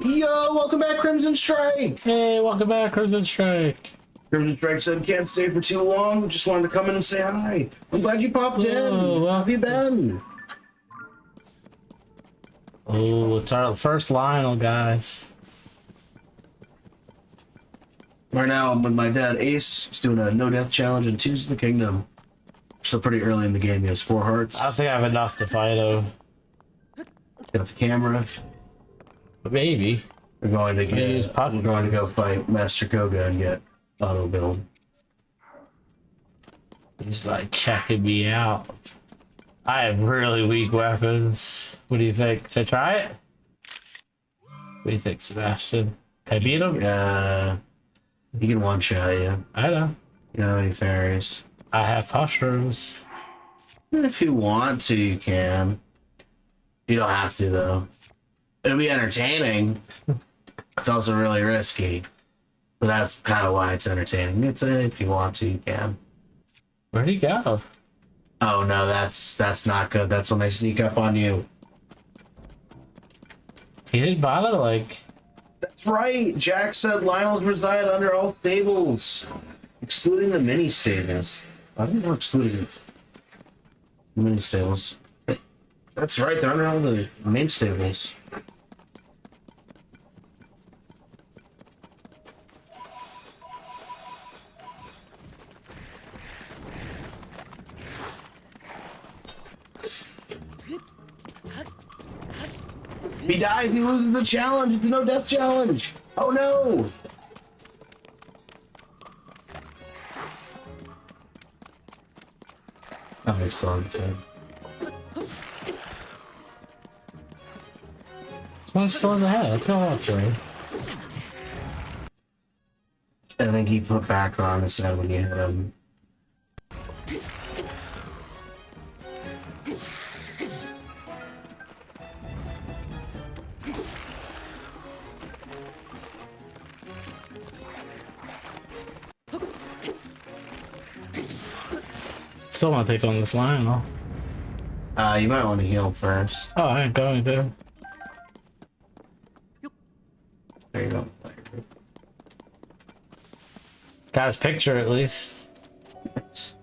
Yo, welcome back, Crimson Strike. Hey, welcome back, Crimson Strike. Crimson Strike said can't stay for too long. Just wanted to come in and say hi. I'm glad you popped in. well, How have you been? Oh, it's our first Lionel, guys. Right now, I'm with my dad, Ace. He's doing a no-death challenge in Tears of the Kingdom. Still pretty early in the game. He has 4 hearts. I don't think I have enough to fight him. Got the camera. But maybe. We're going to go fight Master Koga and get auto build. He's like checking me out. I have really weak weapons. What do you think? Should I try it? What do you think, Sebastian? Can I beat him? You can one-shot you. I know. You don't have any fairies. I have mushrooms. If you want to, you can. You don't have to, though. It'll be entertaining. It's also really risky. But that's kind of why it's entertaining. It's if you want to, you can. Where'd he go? Oh no, that's not good. That's when they sneak up on you. He didn't bother, like... That's right. Jack said Lionels reside under all stables, excluding the mini stables. I didn't know excluding the mini stables. That's right. They're under all the main stables. If he dies, he loses the challenge. It's a no death challenge. Oh no! Oh, he's still on the team. It's not still in the head. Let's go after him. I think he put back on his head when you hit him. Still want to take on this lion, though. You might want to heal first. Oh, I ain't going to. There you go. Got his picture at least. Let's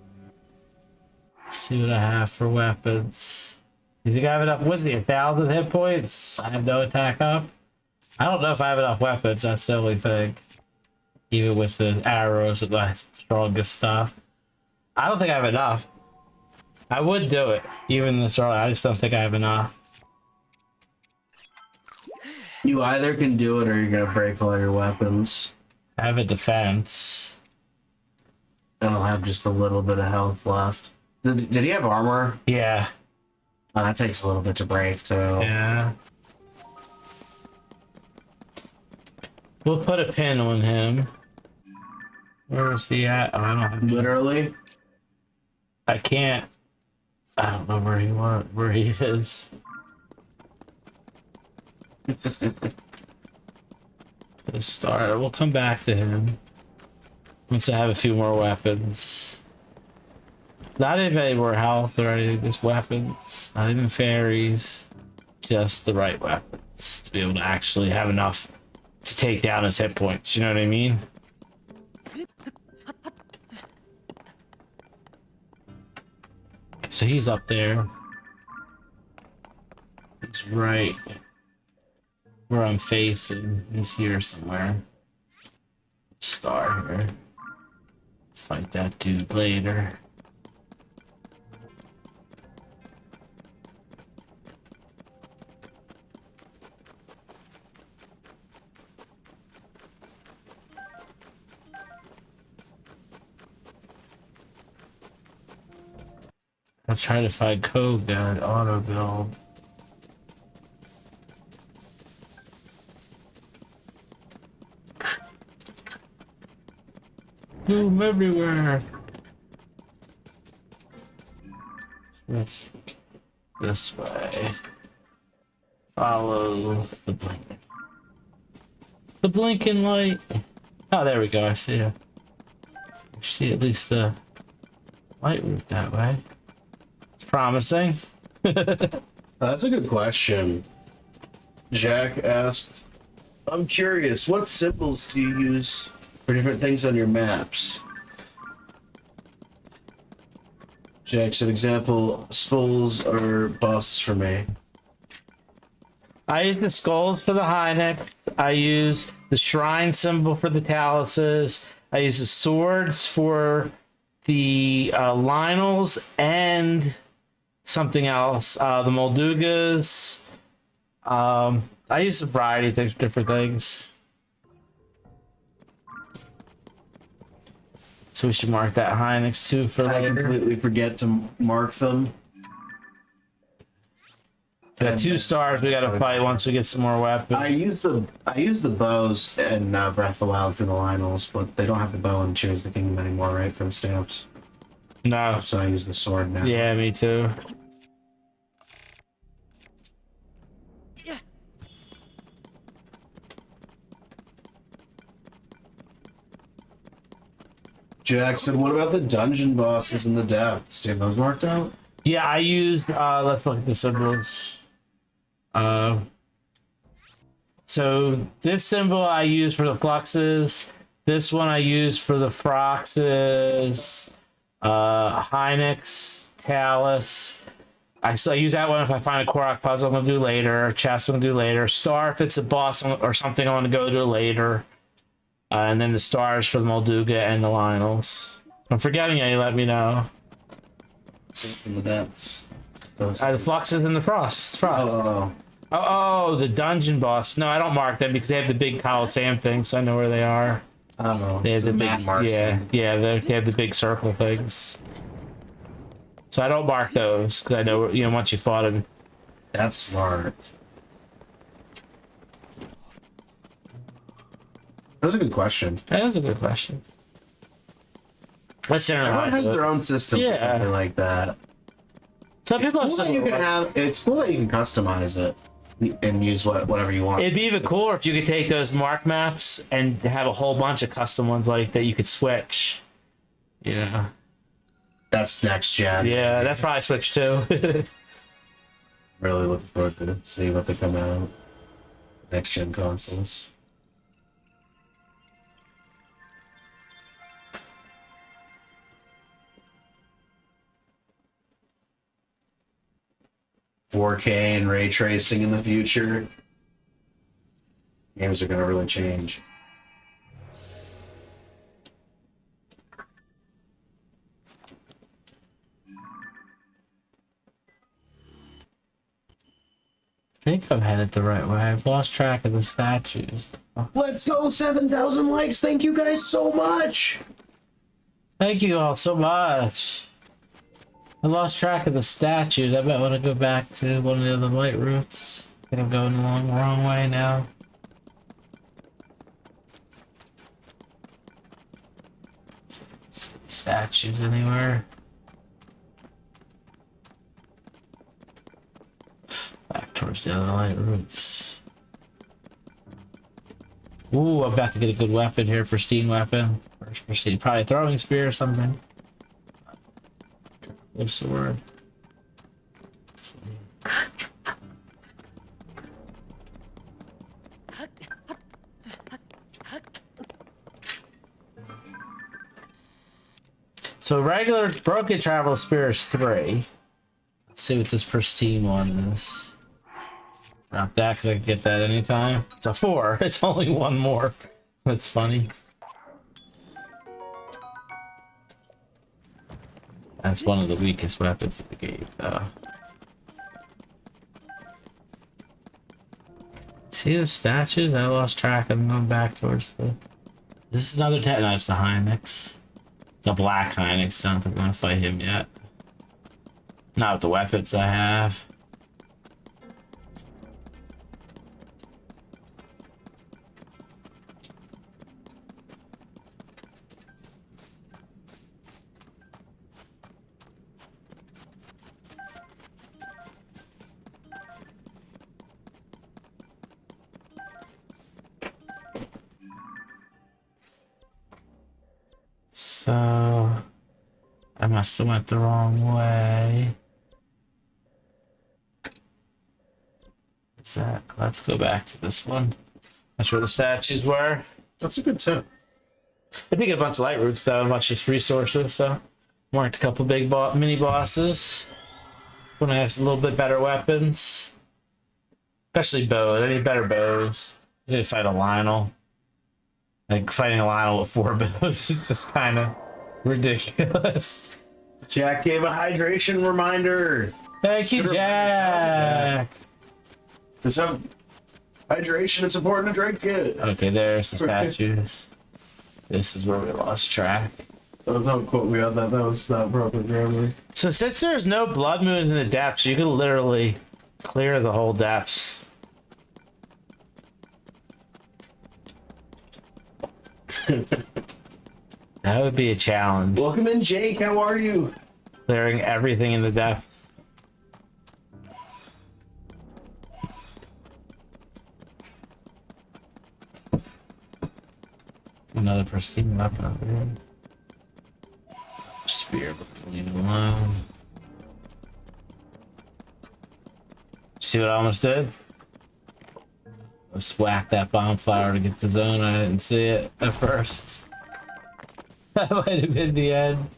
see what I have for weapons. You think I have enough with me? 1,000 hit points? I have no attack up? I don't know if I have enough weapons, that's the only thing. Even with the arrows and my strongest stuff. I don't think I have enough. I would do it, even this early. I just don't think I have enough. You either can do it or you're gonna break all your weapons. I have a defense. And I'll have just a little bit of health left. Did he have armor? Yeah. That takes a little bit to break, too. Yeah. We'll put a pin on him. Where is he at? Oh, I don't have. Literally? I can't. I don't know where he is. Let's start. We'll come back to him once I have a few more weapons. Not even any more health or anything. Just weapons. Not even fairies. Just the right weapons to be able to actually have enough to take down his hit points. You know what I mean? So he's up there. He's right where I'm facing. He's here somewhere. Star here. Fight that dude later. I'll try to find code guard auto build. Boom everywhere. This way. Follow the blink. The blinking light. Oh, there we go. I see it. I see at least the light route that way. Promising. That's a good question. Jack asked, I'm curious, what symbols do you use for different things on your maps? Jack said, example, skulls are bosses for me. I use the skulls for the high necks. I use the shrine symbol for the taluses. I use the swords for the Lionels and something else. The Moldugas. I use a variety of different things. So we should mark that high next to for I later. completely forget to mark them. Got 2 stars. We gotta fight once we get some more weapons. I use the bows in Breath of the Wild for the Lionels, but they don't have the bow in Tears of the Kingdom anymore, right? For the stamps. No. So I use the sword now. Yeah, me too. Jackson, what about the dungeon bosses in the depths? Do you have those marked out? Yeah, I used. Let's look at the symbols. So this symbol I use for the fluxes. This one I use for the froxes. Hynix, Talus. I use that one if I find a Korok puzzle I'm gonna do later. Chest I'm gonna do later. Star if it's a boss or something I want to go to later. And then the stars for the Molduga and the Lionels. If I'm forgetting any, let me know. In the depths. Those. The fluxes and the frost. Oh. Oh, the dungeon boss. No, I don't mark them because they have the big Kyle Sam things, so I know where they are. I don't know. They have the map big, mark. yeah, they have the big circle things. So I don't mark those because I know, once you fought them. That's smart. That was a good question. That is a good question. Let's Everyone has their own system for something like that. Some people have It's cool that you can customize it and use whatever you want. It'd be even cooler if you could take those mark maps and have a whole bunch of custom ones like that you could switch. Yeah. That's next gen. Yeah, that's probably Switch too. Really looking forward to see what they come out. Next gen consoles. $4K and ray tracing in the future. Games are gonna really change. I think I'm headed the right way. I've lost track of the statues. Let's go! 7,000 likes! Thank you guys so much! Thank you all so much. I lost track of the statues. I bet I want to go back to one of the other light routes. I think I'm going the wrong way now. Statues anywhere? Back towards the other light routes. Ooh, I'm about to get a good weapon here. Pristine weapon. First pristine. Probably a throwing spear or something. Or sword. So regular broken travel spear is 3. Let's see what this pristine one is. Not that because I can get that anytime. It's a 4. It's only one more. That's funny. That's one of the weakest weapons of the game, though. See the statues? I lost track of them going back towards the... This is another no, it's the Hynix. It's a black Hynix. I don't think I'm gonna fight him yet. Not with the weapons I have. So I must have went the wrong way. Is that? Let's go back to this one. That's where the statues were. That's a good tip. I did get a bunch of light roots though, a bunch of resources, so marked a couple big mini bosses. When I have a little bit better weapons. Especially bows. I need better bows. They fight a Lionel. Like fighting a Lionel with 4 bows is just kind of ridiculous. Jack gave a hydration reminder. Thank you, Jack. Just have hydration. It's important to drink it. Okay, there's the statues. This is where we lost track. Oh, don't quote me on that. That was not proper grammar. So since there's no blood moons in the depths, you can literally clear the whole depths. That would be a challenge. Welcome in, Jake. How are you? Clearing everything in the depths. Another pristine weapon over here. Spear, but leave it alone. See what I almost did? Let's whack that bonfire to get the zone. I didn't see it at first. That might have been the end.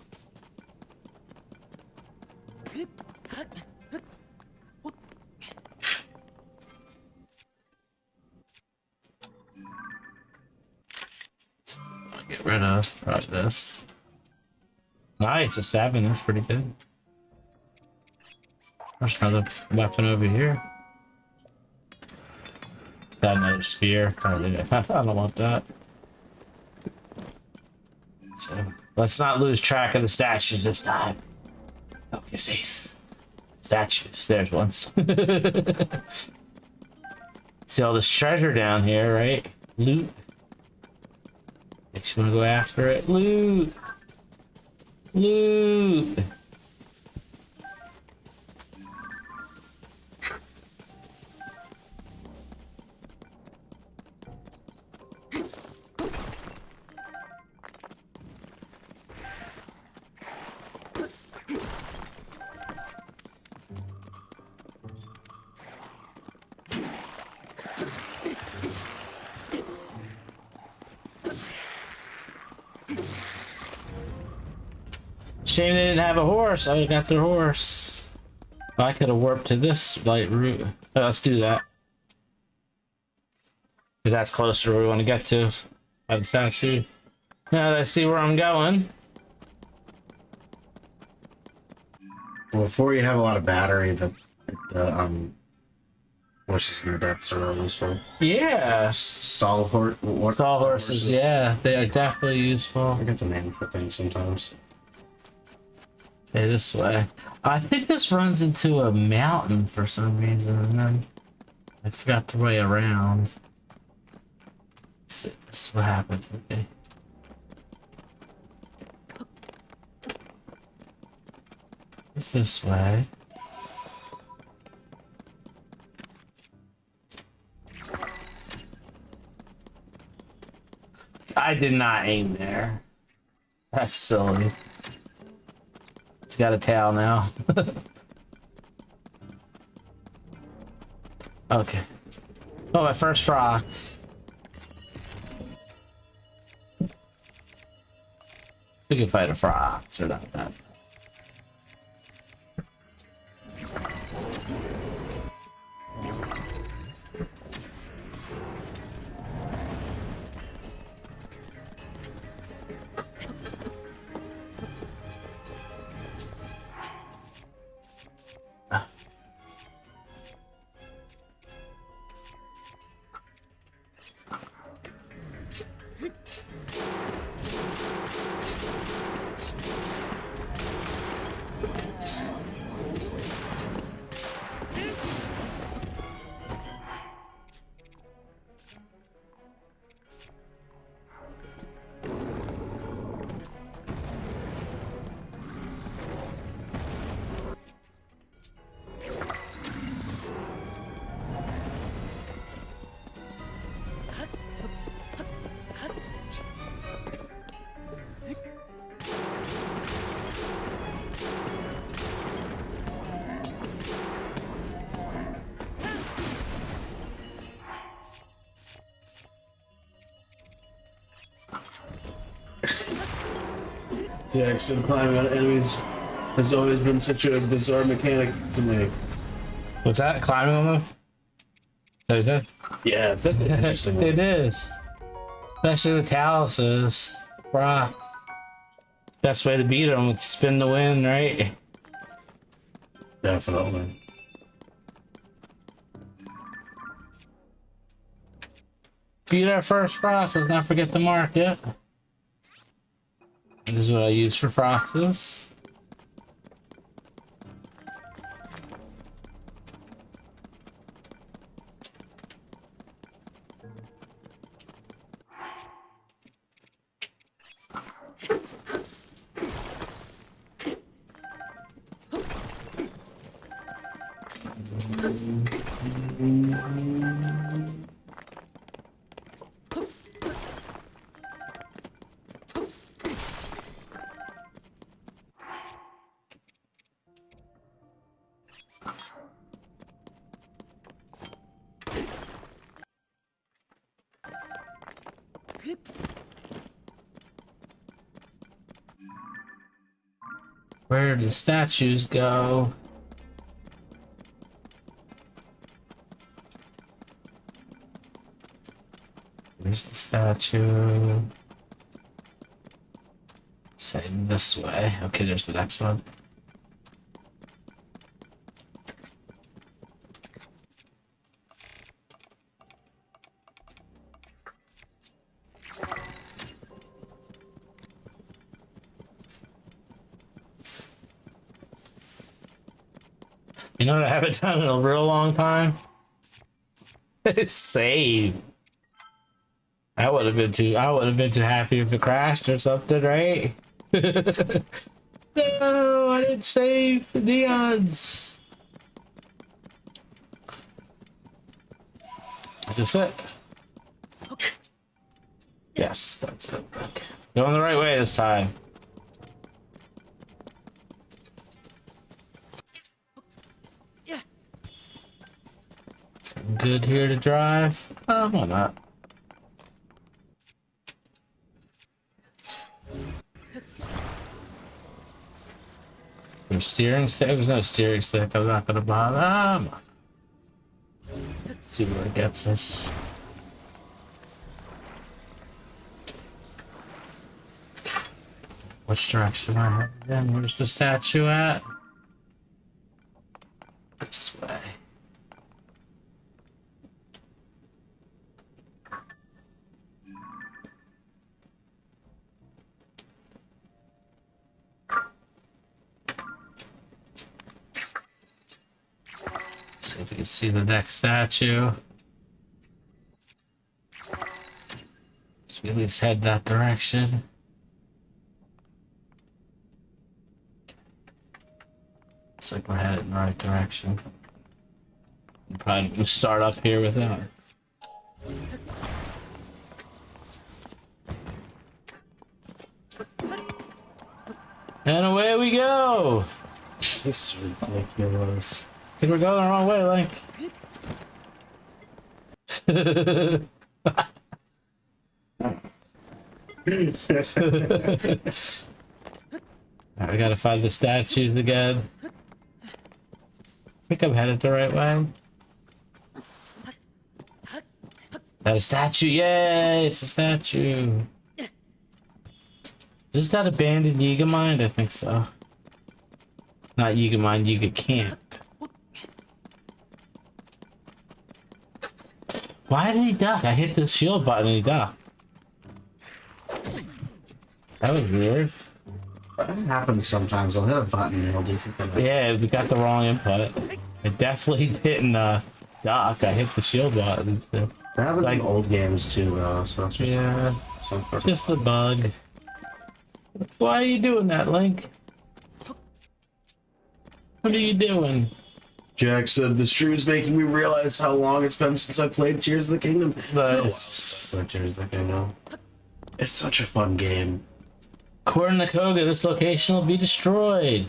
I'll get rid of probably this. Nice, a 7. That's pretty good. There's another weapon over here. Is that another spear? I don't want that. So let's not lose track of the statues this time. Focus, Ace. Statues. There's one. See all this treasure down here, right? Loot. Makes you want to go after it. Loot. Loot. Shame they didn't have a horse. I would have got their horse. I could have warped to this light route. Oh, let's do that. Because that's closer to where we want to get to. By the statue. Now that I see where I'm going. Well, before you have a lot of battery, the horses in the depths are really useful. Yeah. Stall horses, yeah. They are definitely useful. I get the name for things sometimes. Okay, this way. I think this runs into a mountain for some reason, and then I forgot the way around. This is what happens. Okay. It's this way. I did not aim there. That's silly. It's got a tail now. Okay. Oh, my first frogs. We can fight a frog, so not that. The accident climbing on enemies has always been such a bizarre mechanic to me. What's that? Climbing on them? So is that? Yeah, it's an interesting one. It is. Especially the Taluses. Rocks. Best way to beat them with spin to win, right? Definitely. Beat our first Frox. Let's not forget to mark it. This is what I use for Froxes. Where did the statues go? Where's the statue? It's heading this way. Okay, there's the next one. You know what I haven't done in a real long time? Save. I would have been too happy if it crashed or something, right? No, I didn't save the neons. Is this it? Yes, that's it. Okay. Going the right way this time. Good here to drive. Oh, why not? There's steering stick. There's no steering stick. I'm not gonna bother. Let's see where it gets us. Which direction am I headed in? Where's the statue at? This way. See if we can see the next statue. Let's at least head that direction. Looks like we're headed in the right direction. We'll probably start up here with that. And away we go! This is ridiculous. I think we're going the wrong way, Link. Alright, we gotta find the statues again. I think I'm headed the right way. Is that a statue? Yay! It's a statue. Is that abandoned Yiga Mine? I think so. Not Yiga Mine, Yiga Camp. Why did he duck? I hit the shield button and he ducked. That was weird. That happens sometimes. I'll hit a button and it'll do something. Yeah, we got the wrong input. I definitely didn't duck. I hit the shield button. That happens Like- in old games too, though. So it's just Yeah, just a bug. Why are you doing that, Link? What are you doing? Jack said the stream is making me realize how long it's been since I played Tears of the Kingdom. Nice. Tears of the Kingdom. It's such a fun game. According to Koga, this location will be destroyed.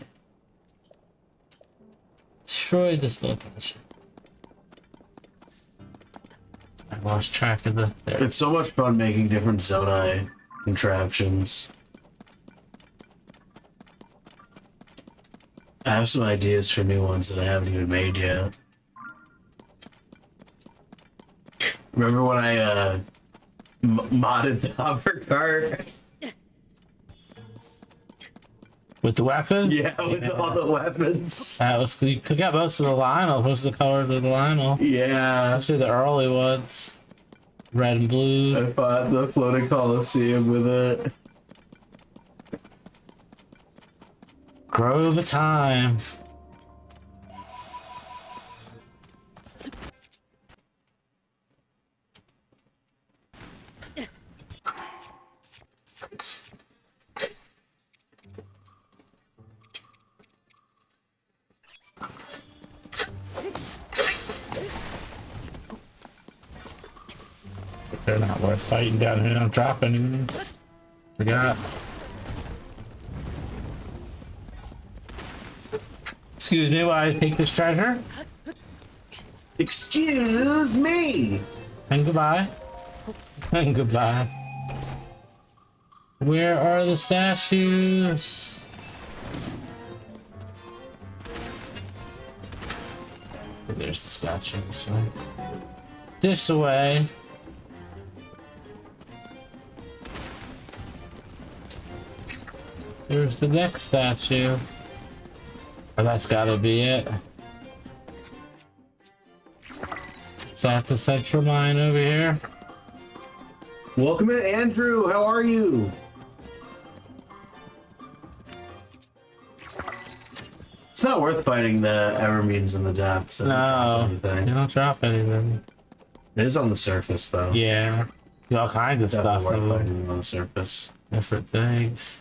Destroy this location. I lost track of the. There. It's so much fun making different Zonai contraptions. I have some ideas for new ones that I haven't even made yet. Remember when I modded the hover cart? With the weapon? Yeah, with all the weapons. That was cool. You could get most of the Lionel. Most of the colors of the Lionel. Yeah. Especially the early ones. Red and blue. I fought the floating coliseum with it. Grove of Time. They're not worth fighting down here. Don't drop anything. Forgot. Excuse me while I take this treasure. Excuse me. And goodbye. And goodbye. Where are the statues? There's the statue this way. This way. There's the next statue. Oh, that's gotta be it. Is that the central mine over here? Welcome in, Andrew. How are you? It's not worth fighting the Evermeans in the depths. No, you don't drop anything. It is on the surface, though. Yeah, all kinds of stuff. Definitely worth fighting on the surface. Different things.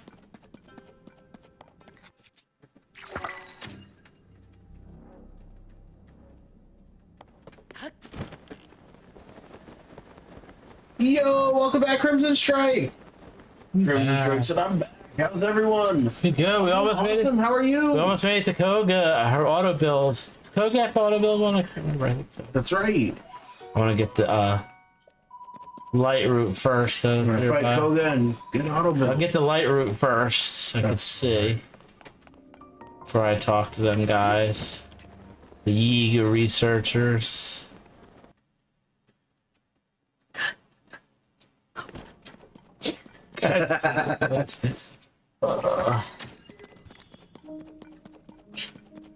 Yo, welcome back, Crimson Strike. Crimson Yeah. Strike said, "I'm back. How's everyone?" Good. We almost made it. Awesome. How are you? We almost made it to Koga. Her auto build. Is Koga at the auto build one? I can't remember. I think so. That's right. I want to get the light route first. So We're gonna fight Koga and get an auto I'll build. get the light route first so I can see before I talk to them guys. The Yiga researchers.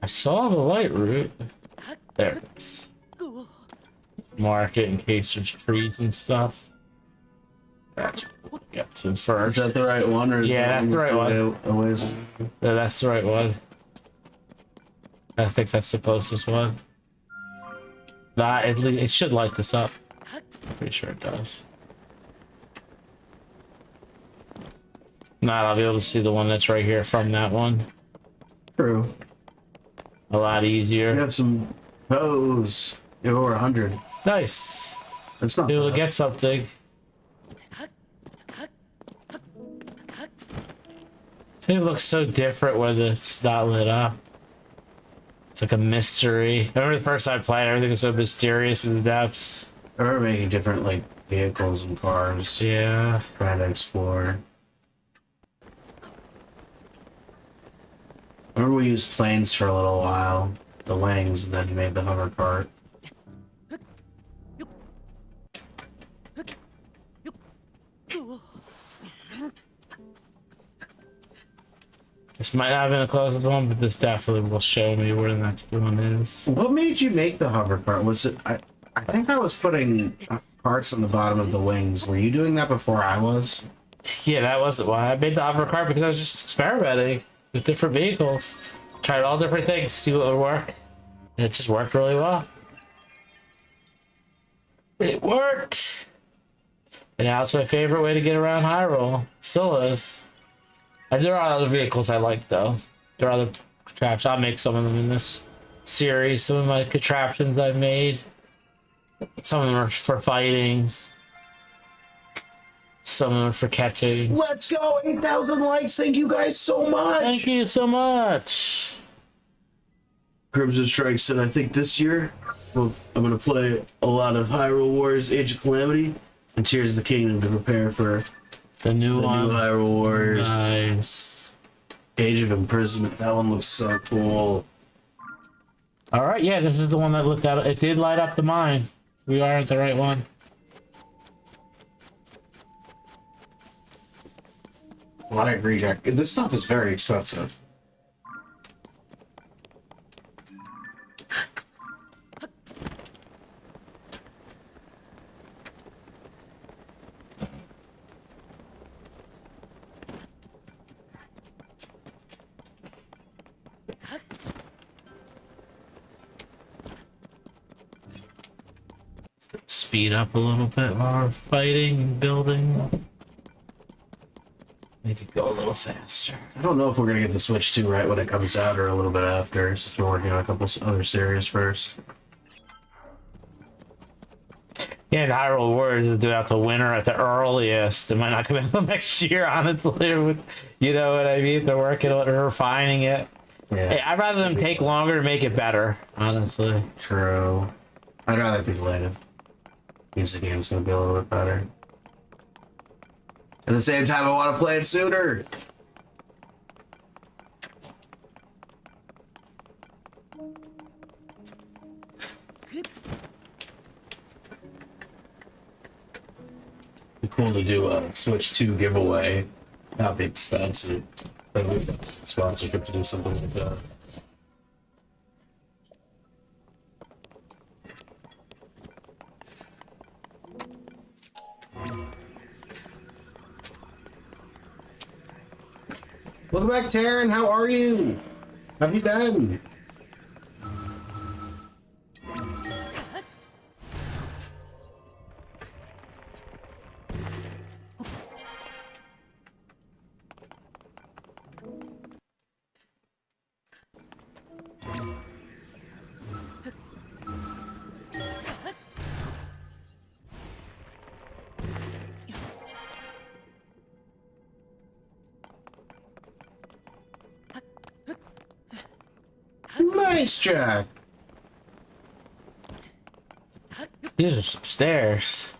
I saw the light route. There it is. Mark it in case there's trees and stuff. That's what we'll get to first. Is that the right one, or is Yeah, that's the right one. Yeah, that's the right one. I think that's the closest one. That it should light this up. Pretty sure it does. Not, I'll be able to see the one that's right here from that one. True. A lot You easier. have some bows. You have over 100. Nice. That's not Be able to bad. get something. It looks so different when it's not lit up. It's like a mystery. I remember the first time I played, everything was so mysterious in the depths. I remember making different like vehicles and cars. Yeah. Trying to explore. I remember we used planes for a little while, the wings, and then you made the hover cart. This might not have been the closest one, but this definitely will show me where the next one is. What made you make the hover cart? Was it? I think I was putting parts on the bottom of the wings. Were you doing that before I was? Yeah, that wasn't why. I made the hover cart because I was just experimenting with different vehicles. Tried all different things, see what would work. And it just worked really well. It worked! And now it's my favorite way to get around Hyrule. Still is. And there are other vehicles I like, though. There are other contraptions. I'll make some of them in this series. Some of my contraptions I've made. Some of them are for fighting. Some of them are for catching. Let's go! 8,000 likes! Thank you guys so much! Thank you so much. Crimson Strike said, I think this year I'm going to play a lot of Hyrule Warriors Age of Calamity and Tears of the Kingdom to prepare for The new the one. new Hyrule Warriors Nice. Age of Imprisonment. That one looks so cool. All right, yeah, this is the one that looked at. It did light up the mine. We are at the right one. Well, I agree, Jack. This stuff is very expensive. Speed up a little bit while we're fighting and building. Make it go a little faster. I don't know if we're gonna get the Switch 2 right when it comes out or a little bit after, since we're working on a couple other series first. Yeah, and Hyrule Warriors will do out the winter at the earliest. It might not come out next year, honestly. With, you know what I mean? They're working on refining it. Yeah. Hey, I'd rather them take longer to make it better, honestly. True. I'd rather it be delayed. Means the game's gonna be a little bit better. At the same time, I want to play it sooner. Be cool to do a Switch 2 giveaway. That'd be expensive. But we got sponsorship to do something like that. Welcome back, Taryn. How are you? How have you been? Nice, Jack. These are some stairs.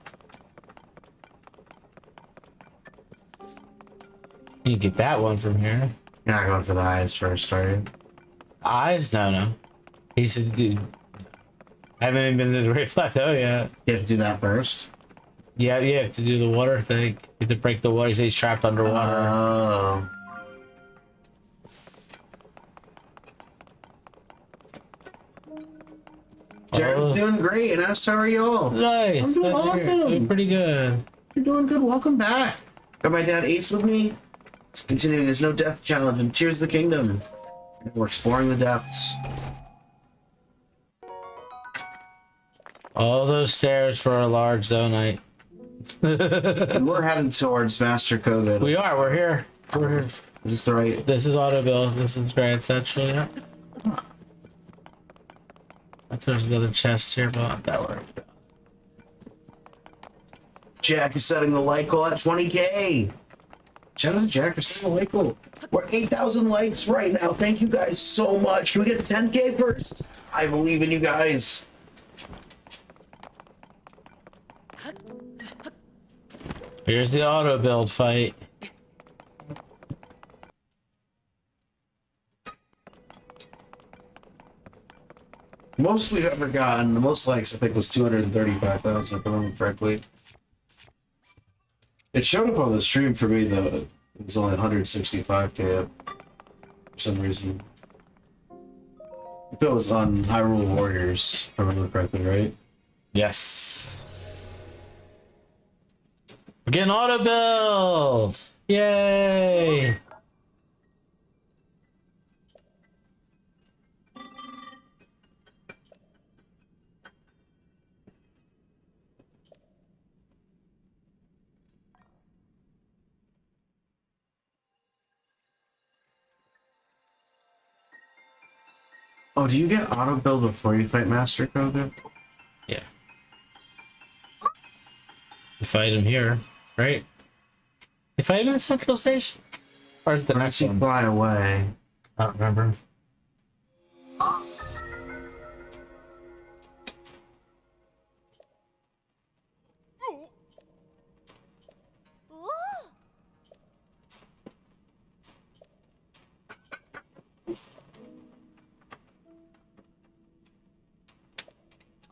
You can get that one from here. You're not going for the eyes first, are you? Eyes? No. He said, dude, I haven't even been to the Great Plateau yet. You have to do that first. Yeah, you have to do the water thing. You have to break the water. He said he's trapped underwater. Oh. Jared's doing great, and so are y'all. Nice. I'm doing awesome. Doing pretty good. You're doing good. Welcome back. Got my dad Ace with me. It's continuing his no death challenge in Tears of the Kingdom. We're exploring the depths. All those stairs for a large zonite. And we're heading towards Master Koga. We are. We're here. We're here. Is this the right? This is auto build. This is Grand Central. Yeah. There's another chest here, but that worked. Jack is setting the like goal at 20K. Shout out to Jack for setting the like goal. We're 8,000 likes right now. Thank you guys so much. Can we get to 10K first? I believe in you guys. Here's the auto build fight. Most we've ever gotten, the most likes I think was 235,000 if I remember correctly. It showed up on the stream for me though. It was only 165K up for some reason. I thought it was on Hyrule Warriors, if I remember correctly, right? Yes. We're getting auto build. Yay. Oh, do you get auto build before you fight Master Koga? Yeah. You fight him here, right? You fight him in the central station? Or is it the Or next does he one? fly away? I don't remember. Ooh.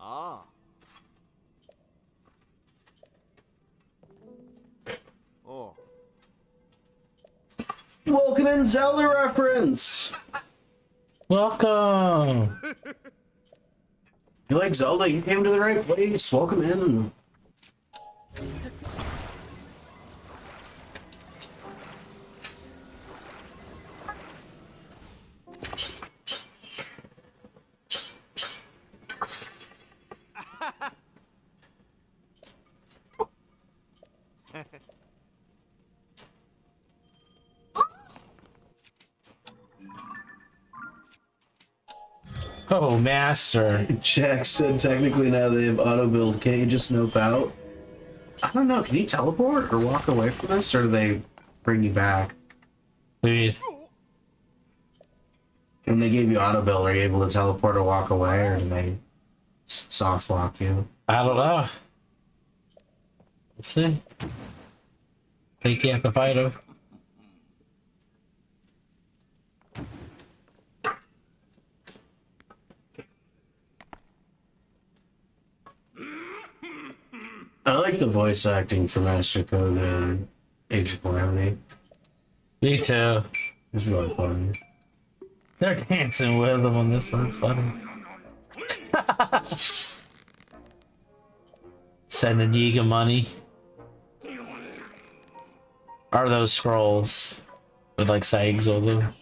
Ah. Oh. Welcome in, Zelda reference. Welcome. You like Zelda? You came to the right place. Welcome in. Oh, master. Jack said technically now they have auto build. Can't you just snoop out? I don't know. Can you teleport or walk away from this, or do they bring you back? Dude. When they gave you auto build, are you able to teleport or walk away, or do they soft lock you? I don't know. Let's see. Think you have to fight him. I like the voice acting for Master Code and Age of Calamity. Me too. It's really funny. They're dancing with them on this one. It's funny. Sending Yiga money. Are those scrolls with like sayings on them?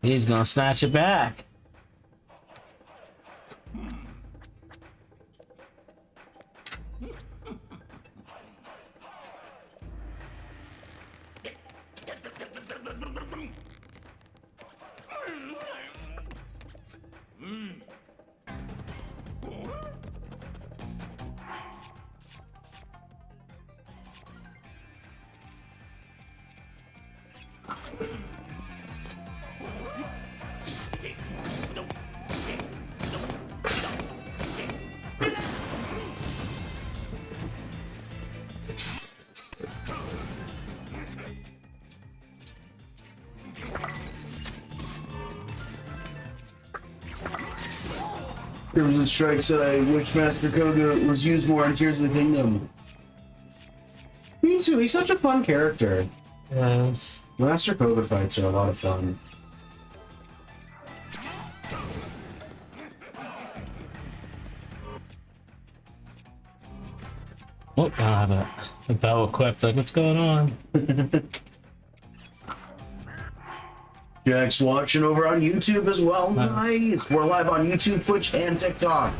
He's gonna snatch it back. Crimson Strike said I wish Master Code was used more in Tears of the Kingdom. Me too, he's such a fun character. Yes. Master Code fights are a lot of fun. Oh, I don't have a bow equipped. Like, what's going on? Jack's watching over on YouTube as well. Nice. We're live on YouTube, Twitch, and TikTok.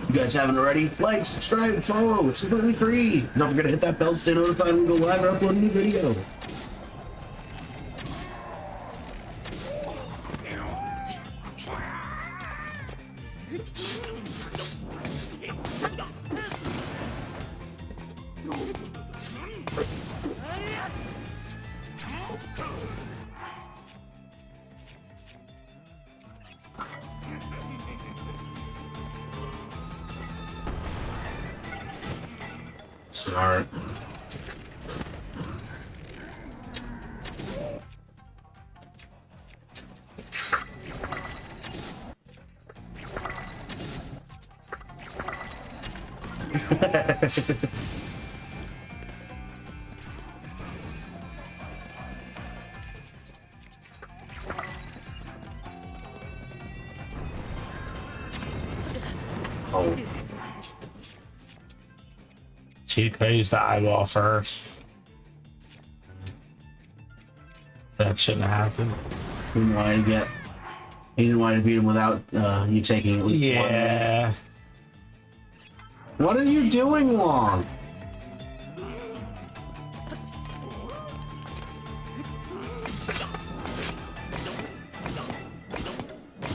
You guys haven't already? Like, subscribe, follow. It's completely free. Don't forget to hit that bell to stay notified when we go live or upload a new video. Smart. Oh. She used the eyeball first. That shouldn't happen. He didn't want to beat him without you taking at least 1 minute. Yeah. What are you doing, Long?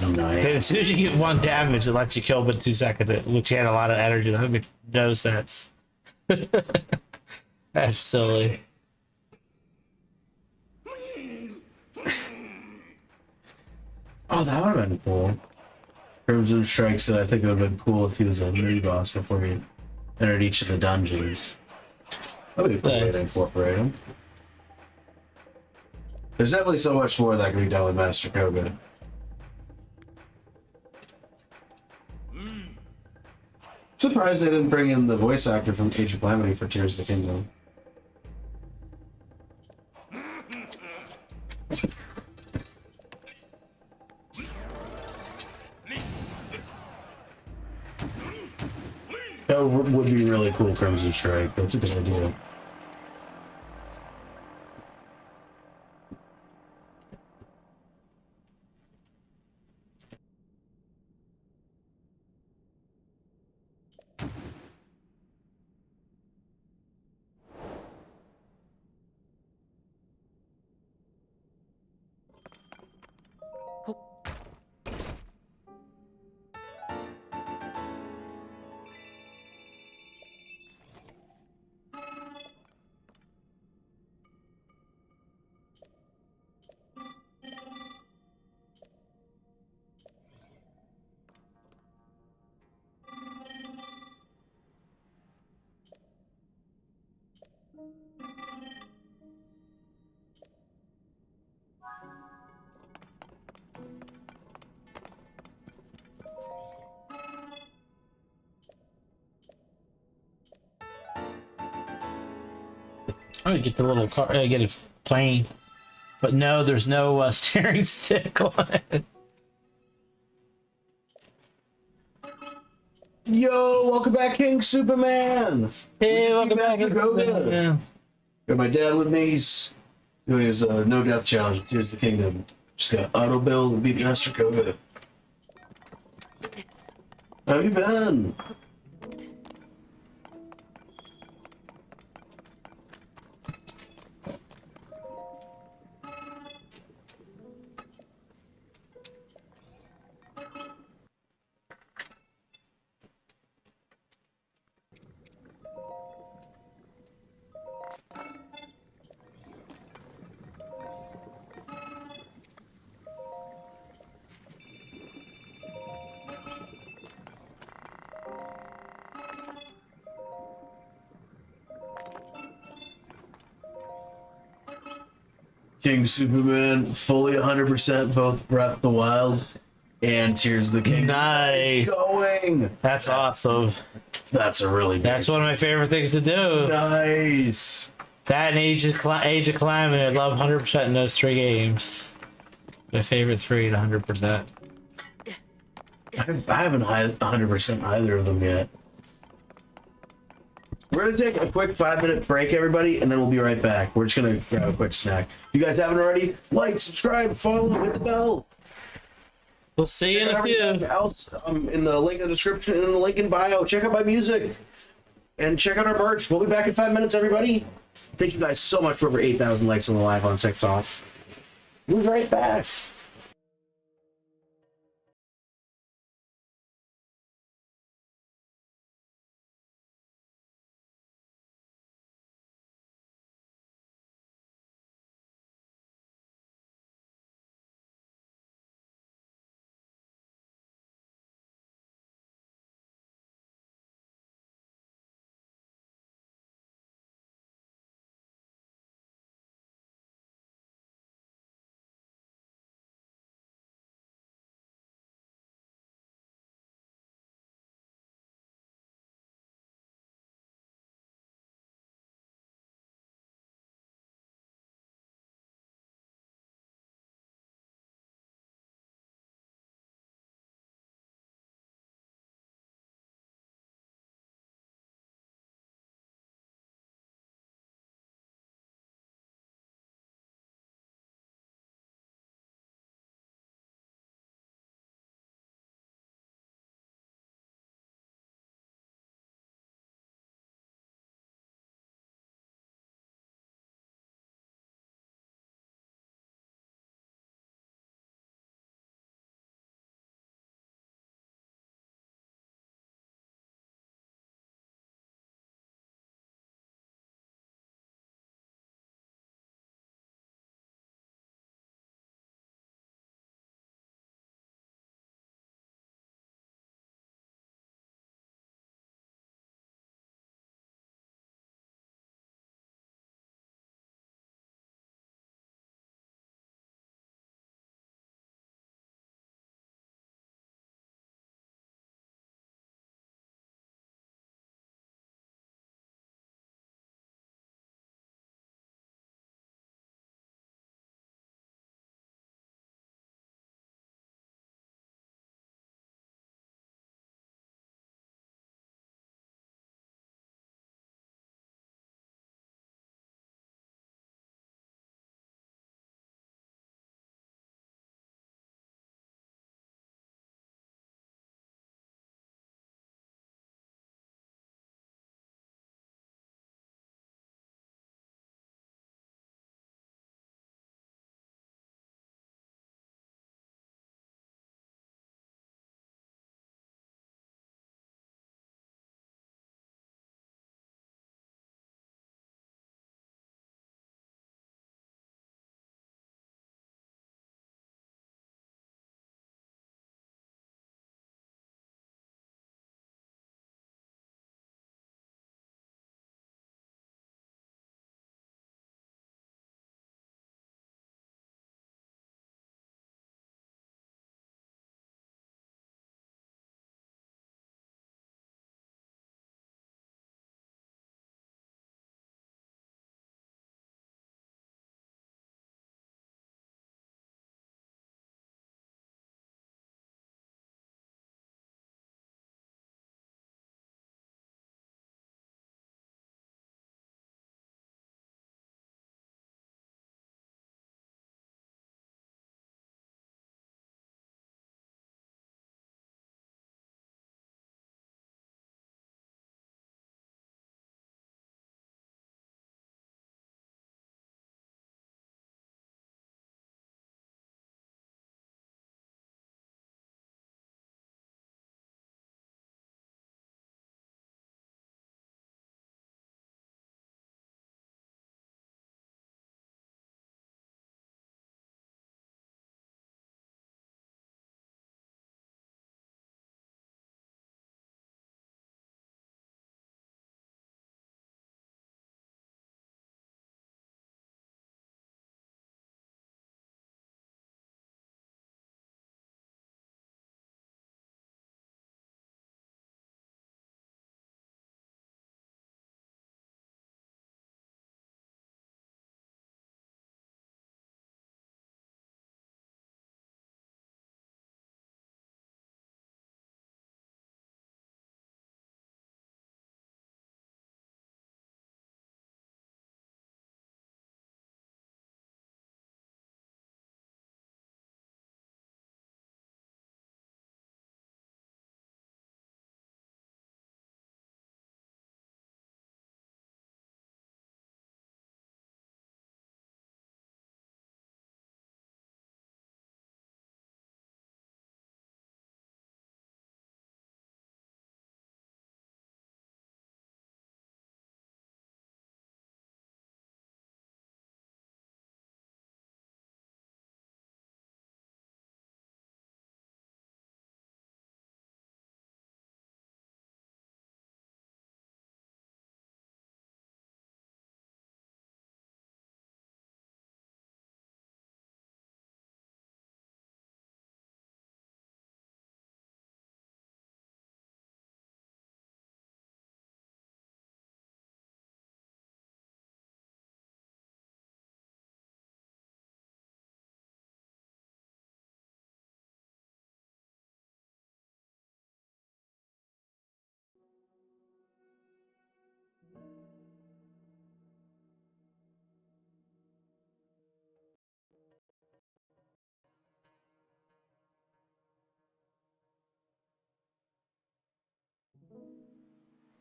Nice. As soon as you get 1 damage, it lets you kill him in 2 seconds, which had a lot of energy. That makes no sense. That's silly. Oh, that would have been cool. Crimson Strike said I think it would have been cool if he was a mini boss before he entered each of the dungeons. That would be a cool way to incorporate him. There's definitely so much more that can be done with Master Koga. Surprised they didn't bring in the voice actor from Age of Calamity for Tears of the Kingdom. That would be really cool, Crimson Strike. That's a good idea. I'm gonna get the little car. Get a plane, but no, there's no steering stick on it. Yo, welcome back, King Superman. Hey, welcome back. Koga. Got my dad with me. He's doing his no death challenge. Tears of the Kingdom. Just got auto build and beat Master Koga. How you been? King Superman, fully 100% both Breath of the Wild and Tears of the Kingdom. Nice. Going. That's awesome. That's a really big. That's one of my favorite things to do. Nice. That and Age of Calamity. I love 100% in those 3 games. My favorite 3 to 100%. I haven't 100% either of them yet. We're gonna take a quick 5-minute break, everybody, and then we'll be right back. We're just gonna grab a quick snack. If you guys haven't already, like, subscribe, follow, hit the bell. We'll see you in a Everything few. else in the link in the description and in the link in bio. Check out my music and check out our merch. We'll be back in 5 minutes, everybody. Thank you guys so much for over 8,000 likes on the live on TikTok. We'll be right back.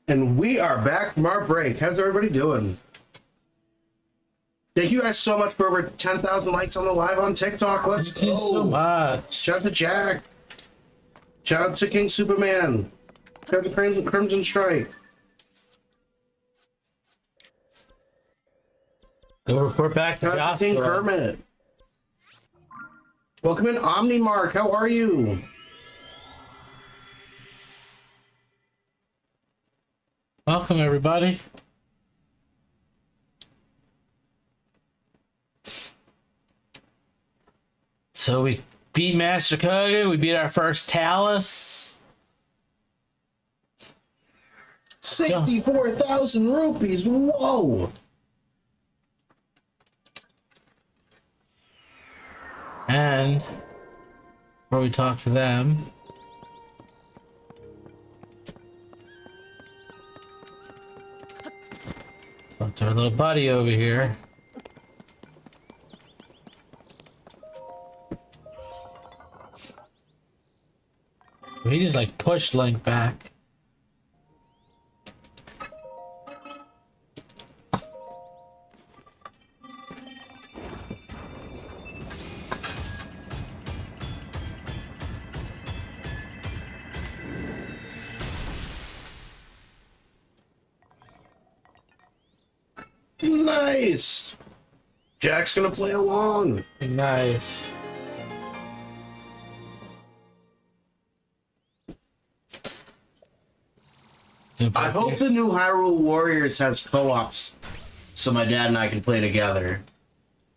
And we are back from our break. How's everybody doing? Thank you guys so much for over 10,000 likes on the live on TikTok. Let's go. Thank you so much. Shout out to Jack. Shout out to King Superman. Shout out to Crimson Strike. Go report back to Shout out to King Joshua. Kermit. Welcome in, Omnimark. How are you? Welcome, everybody. So we beat Master Koga. We beat our first Talus. 64,000 rupees. Whoa. And before we talk to them, talk to our little buddy over here. He just like pushed Link back. Nice. Jack's gonna play along. Nice. I hope the new Hyrule Warriors has co-ops so my dad and I can play together.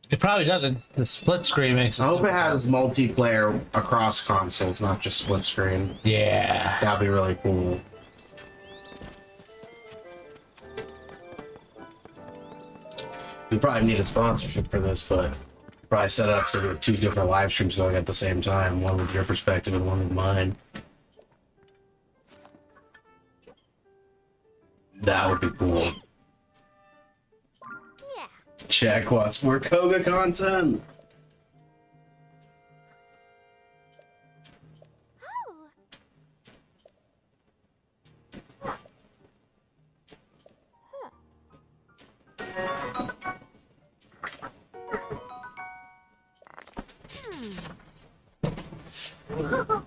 It probably doesn't. The split screen makes it. I hope it has multiplayer across consoles, not just split screen. Yeah. That'd be really cool. We probably need a sponsorship for this, but probably set it up so we have two different live streams going at the same time, one with your perspective and one with mine. That would be cool. Yeah. Jack wants more Koga content. Oh. Whoa.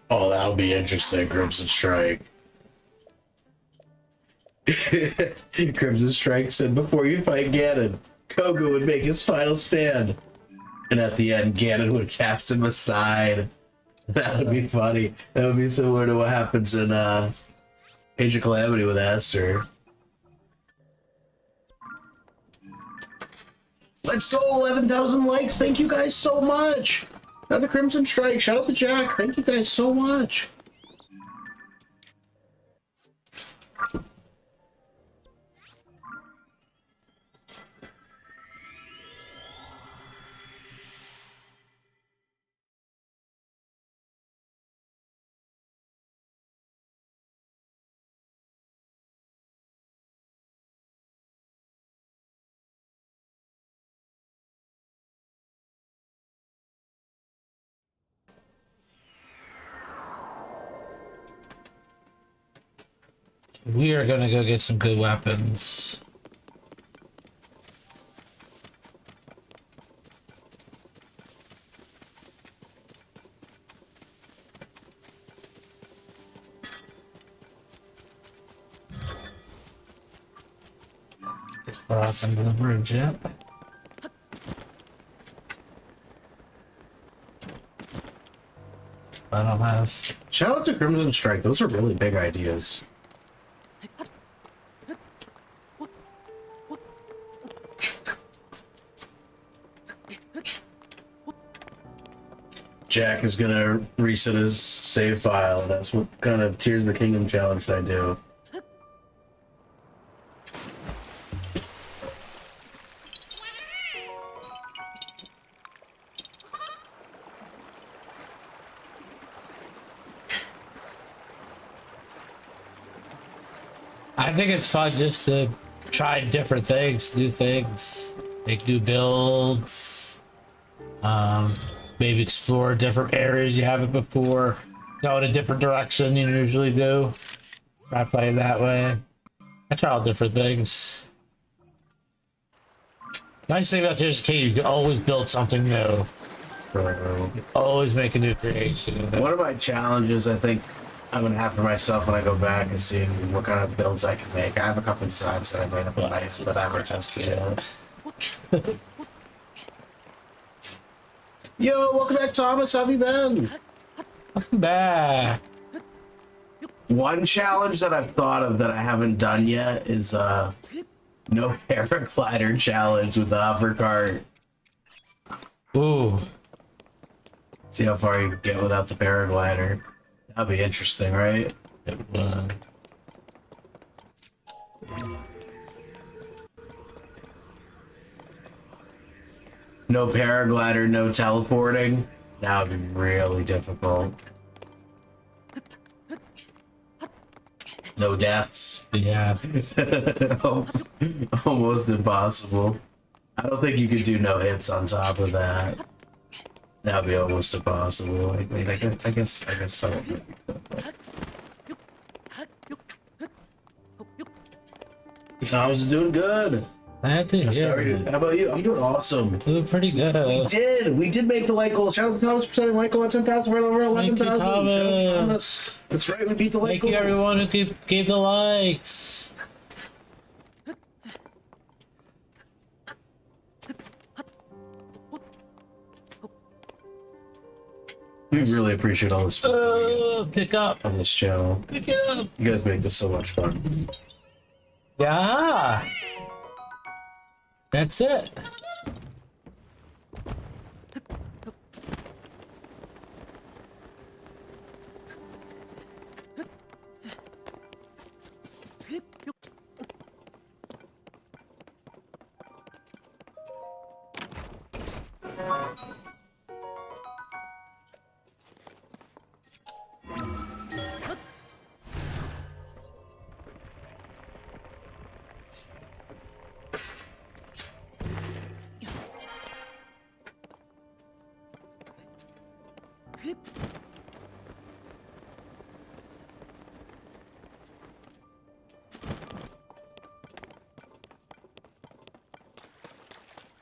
Oh, that'll be interesting, Crimson Strike. Crimson Strike said, before you fight Ganon, Koga would make his final stand. And at the end, Ganon would cast him aside. That would be funny. That would be similar to what happens in Age of Calamity with Aster. Let's go, 11,000 likes. Thank you guys so much. Shout out to Crimson Strike. Shout out to Jack. Thank you guys so much. We are gonna go get some good weapons. Just far off into the bridge yet. I don't have. Shout out to Crimson Strike. Those are really big ideas. Jack is gonna reset his save file. That's what kind of Tears of the Kingdom challenge I do. I think it's fun just to try different things, new things, make new builds, maybe explore different areas you haven't before, go in a different direction than you usually do. Try playing that way. I try all different things. Nice thing about Tears of the Kingdom, you can always build something new. So, Always make a new creation. one of my challenges I think I'm gonna have for myself when I go back is seeing what kind of builds I can make. I have a couple of designs that I made up in Ice, but I haven't tested yet. Yo, welcome back, Thomas. How have you been? Welcome back. One challenge that I've thought of that I haven't done yet is no paraglider challenge with the hover cart. Ooh. See how far you can get without the paraglider. That'd be interesting, right? No paraglider, no teleporting. That would be really difficult. No deaths. Yeah. Almost impossible. I don't think you could do no hits on top of that. That'd be almost impossible. I mean, I guess so. Thomas is doing good. I think, How are you? How about you? I'm doing awesome. doing pretty good. We did make the light goal. Shout out to Thomas for setting light goal at 10,000. We're over 11,000. Thank you, Thomas. That's right. We beat the light Thank goal. you, everyone who gave the likes. We really appreciate all the support Pick up. on this channel. Pick it up. You guys make this so much fun. Yeah. That's it.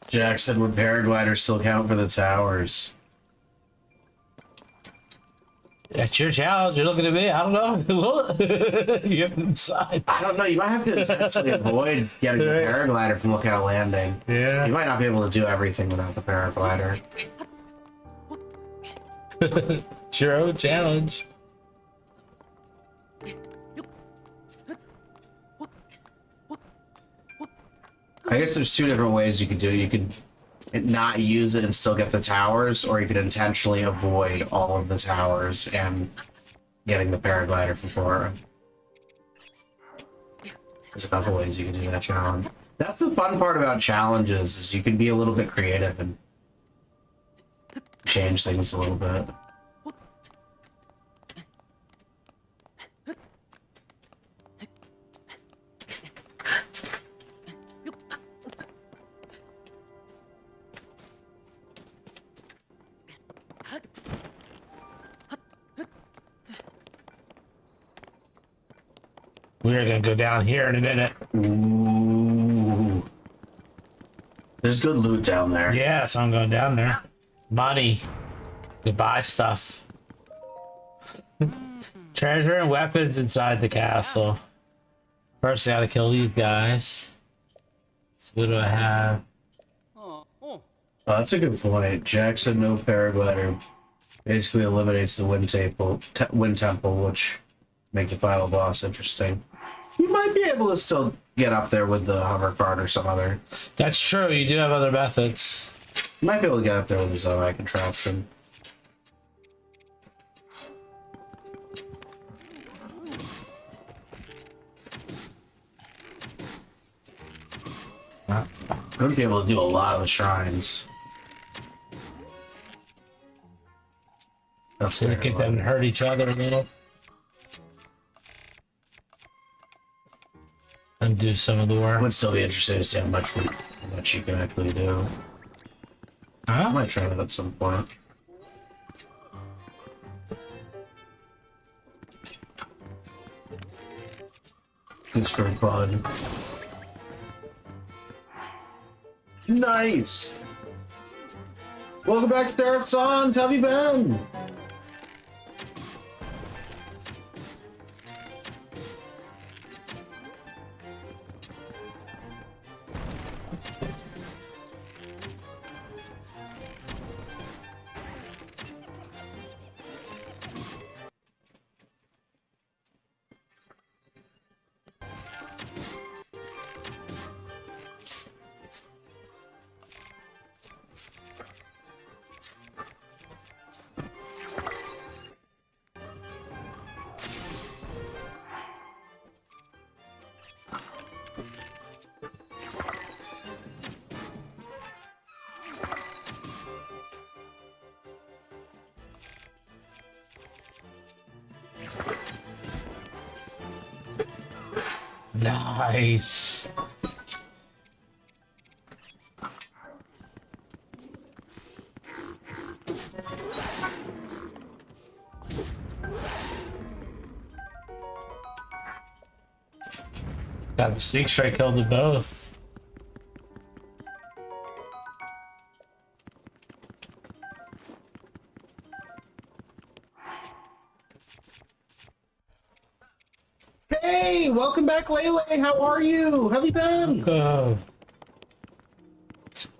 Jackson, would paragliders still count for the towers? That's your challenge. You're looking at me. I don't know. You have to decide. I don't know. You might have to actually avoid getting the paraglider from Lookout Landing. Yeah. You might not be able to do everything without the paraglider. It's your own challenge. I guess there's two different ways you could do it. You could not use it and still get the towers, or you could intentionally avoid all of the towers and getting the paraglider before. There's a couple ways you can do that challenge. That's the fun part about challenges, is you can be a little bit creative and change things a little bit. We're gonna go down here in a minute. Ooh. There's good loot down there. Yeah, so I'm going down there. Money. To buy stuff. Treasure and weapons inside the castle. First, I gotta kill these guys. So what do I have? Oh, that's a good point. Jackson, no paraglider, basically eliminates the wind temple, which make the final boss interesting. You might be able to still get up there with the hover cart or some other. That's true. You do have other methods. You might be able to get up there with his own contraption. I would be able to do a lot of the shrines. So we get them to hurt each other a little. can do some of the It work. would still be interesting to see how much you can actually do. I Huh? might try that at some point. Just for fun. Nice! Welcome back to Derek Songs. How have you been? Nice. Got the sneak strike, killed them both. Hey, welcome back, Lele. How are you? How have you been? Go.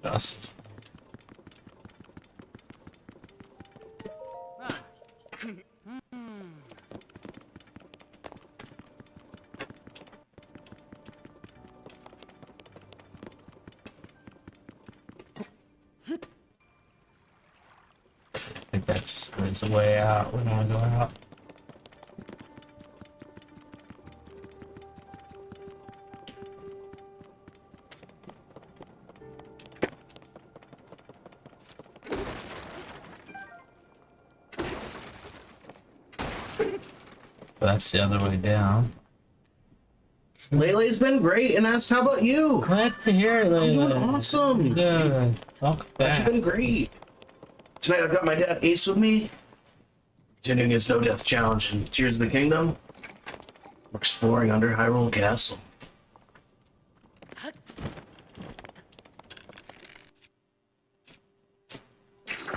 That's I think that's a way out. We don't want to go out. But that's the other way down. Lele's been great and asked, how about you? Glad to hear it, I'm doing awesome. Good. Talk You've back. been great. Tonight I've got my dad Ace with me. Continuing his no death challenge in Tears of the Kingdom. We're exploring under Hyrule Castle.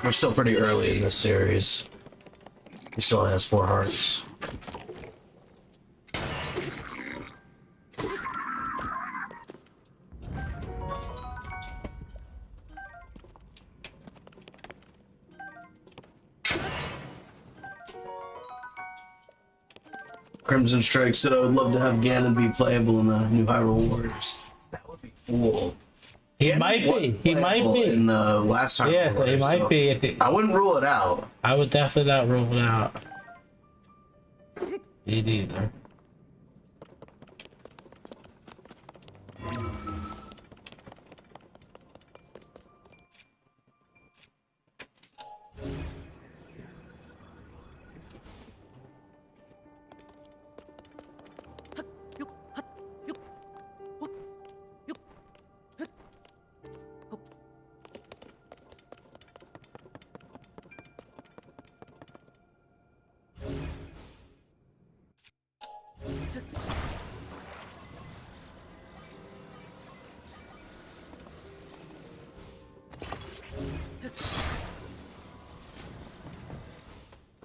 We're still pretty early in this series. He still has 4 hearts. Crimson Strike said I would love to have Ganon be playable in the new Hyrule Warriors. That would be cool. He Ganon might was be. He might playable be. in the last Hyrule Yeah, so he Warriors, might so be. At the, I wouldn't rule it out. I would definitely not rule it out. Me either.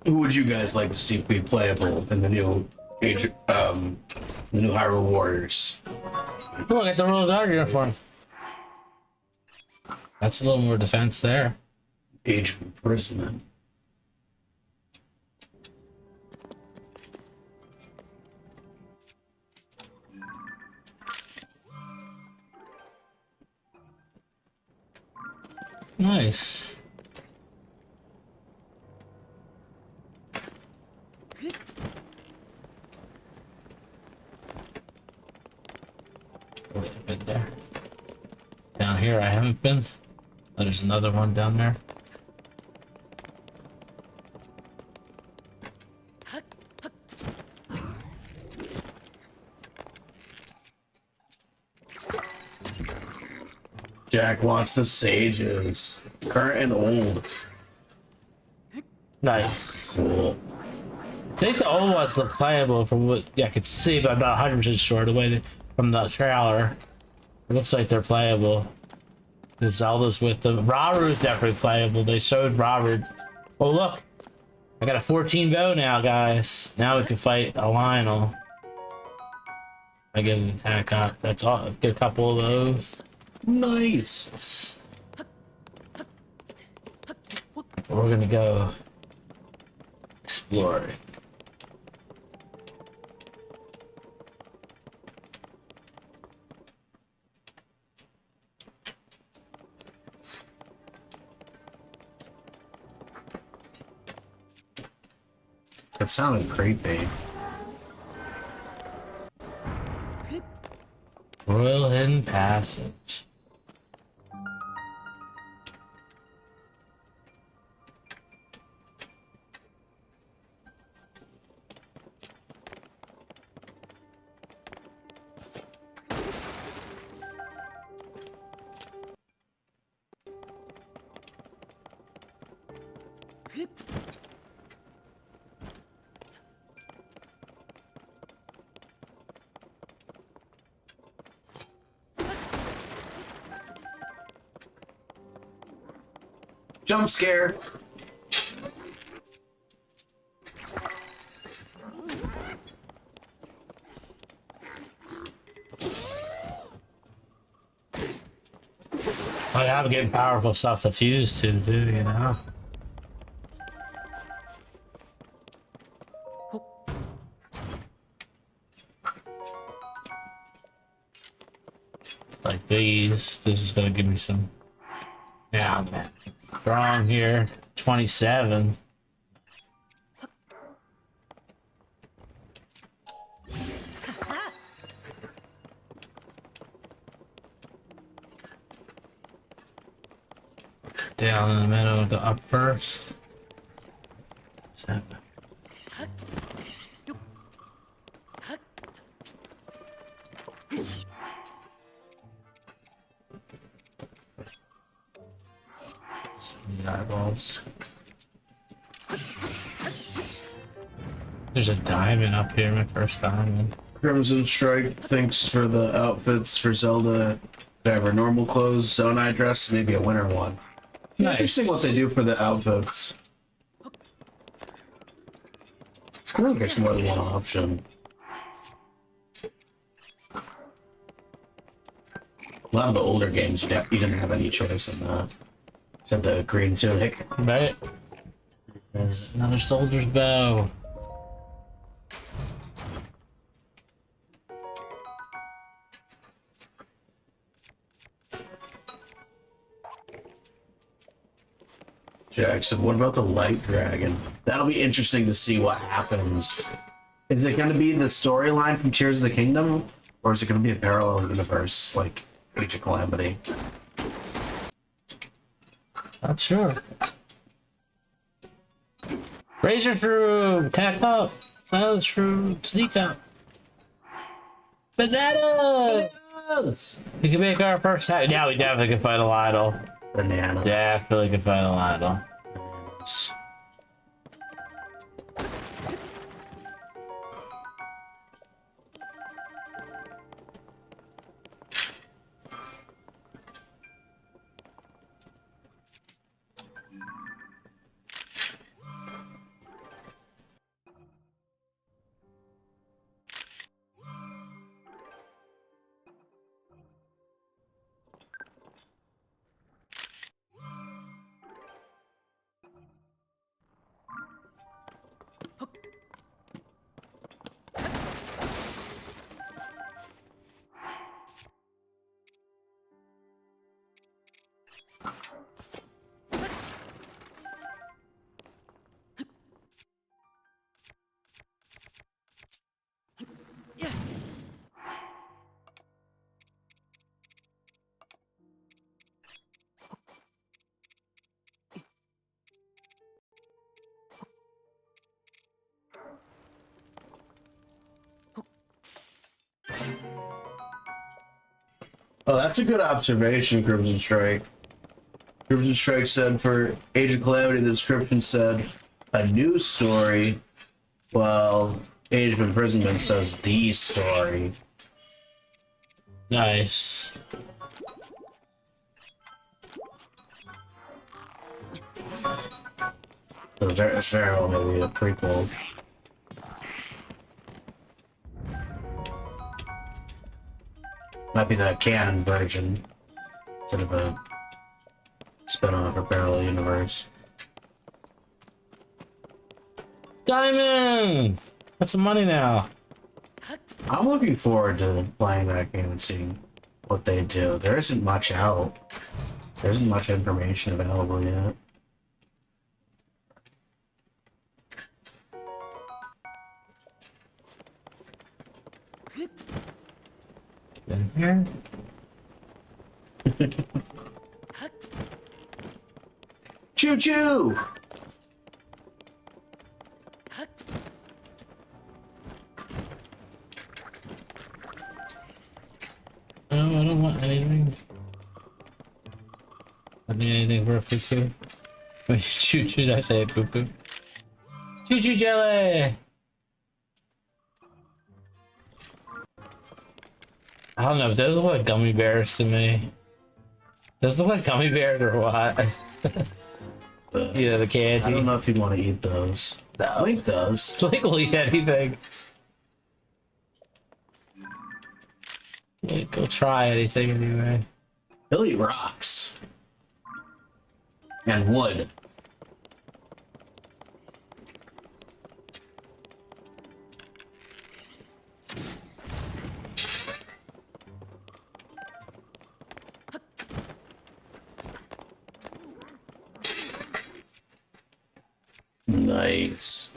Who would you guys like to see be playable in the new the new Hyrule Warriors? Look at the Royal Guard uniform. That's a little more defense there. Age of Imprisonment. Nice. Wait a bit there. Down here I haven't been. Oh, there's another one down there. Jack wants the sages. Current and old. Nice. Cool. I think the old ones look playable from what I could see, but I'm not 100% sure. The way from the trailer, it looks like they're playable. The Zelda's with them. Raru's definitely playable. They showed Raru. Oh look, I got a 14 bow now, guys. Now we can fight a Lionel. I get an attack up. That's all. Get a couple of those. Nice. We're gonna go exploring. That sounded creepy. Royal Hidden Passage. Jump scare. Oh yeah, I'm getting powerful stuff to fuse to too, you know. Like these. This is gonna give me some. Yeah, I'm strong here. 27. Down in the middle, go up first. What's that? Some eyeballs. There's a diamond up here, my first diamond. Crimson Strike thanks for the outfits for Zelda. Whatever, normal clothes, Zonai dress, maybe a winter one. Nice. Interesting what they do for the outfits. It's cool that there's more than one option. A lot of the older games, you didn't have any choice in that. Except the green tunic. Right? There's another soldier's bow. Jackson, what about the light dragon? That'll be interesting to see what happens. Is it going to be the storyline from Tears of the Kingdom? Or is it going to be a parallel universe, like Age of Calamity? Not sure. Razor shroom, attack up. Silence shroom, sneak out. Bananas! We can make our first attack. Yeah, we definitely can fight a Lionel. Banana. Definitely can fight a Lionel. Bananas. Oh, that's a good observation, Crimson Strike. Crimson Strike said for Age of Calamity, the description said a news story, while Age of Imprisonment says the story. Nice. So very well maybe a prequel. Might be the canon version instead of a spin-off or parallel universe. Diamond! Got some money now. I'm looking forward to playing that game and seeing what they do. There isn't much out. There isn't much information available yet. In here? Choo choo! No, I don't want anything. I need anything for a poo-poo. Wait, choo-choo, did I say poo-poo? Choo-choo jelly! I don't know, those look like gummy bears to me. Those look like gummy bears or what? Yeah, the candy. I don't know if you want to eat those. No. Link does. Link will eat anything. Yeah, go try anything anyway. He'll eat rocks. And wood. Nice.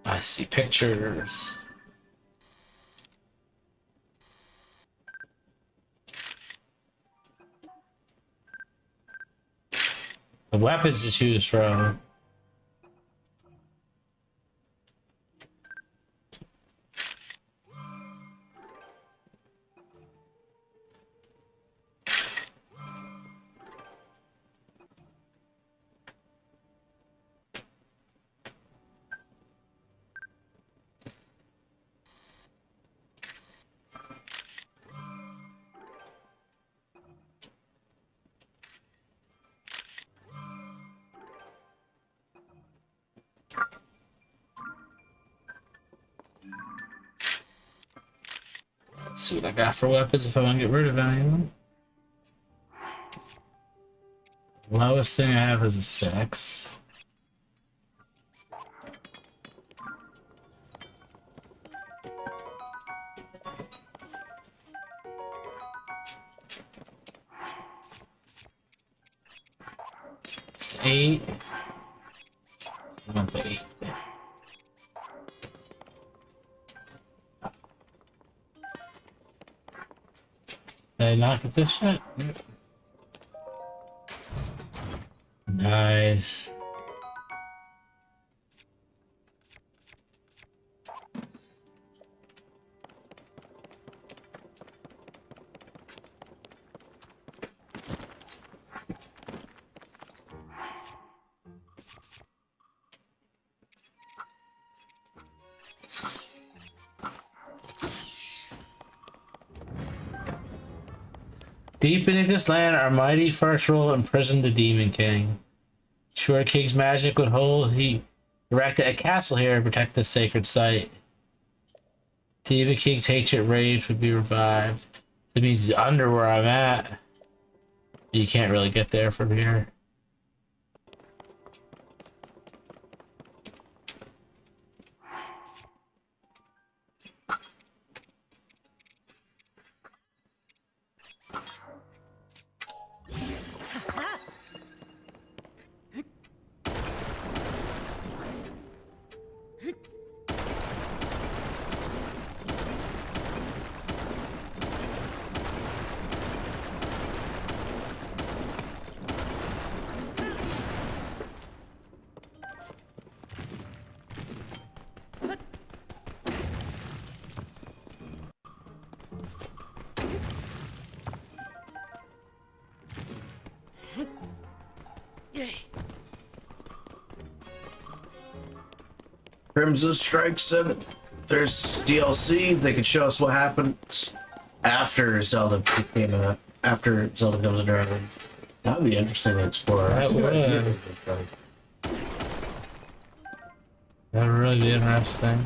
I see pictures. The weapons to choose from. Let's see what I got for weapons if I want to get rid of any of them. Lowest thing I have is a 6. It's 8. I want the 8. Did I not get this yet? Nice. Deep beneath this land, our mighty first rule imprisoned the Demon King. Sure King's magic would hold, he erected a castle here to protect the sacred site. Demon King's hatred rage would be revived. That means he's under where I'm at. You can't really get there from here. Crimson Strike said if there's DLC, they could show us what happens after Zelda came out, after Zelda comes around. That would be interesting to explore. That would. That would really be interesting.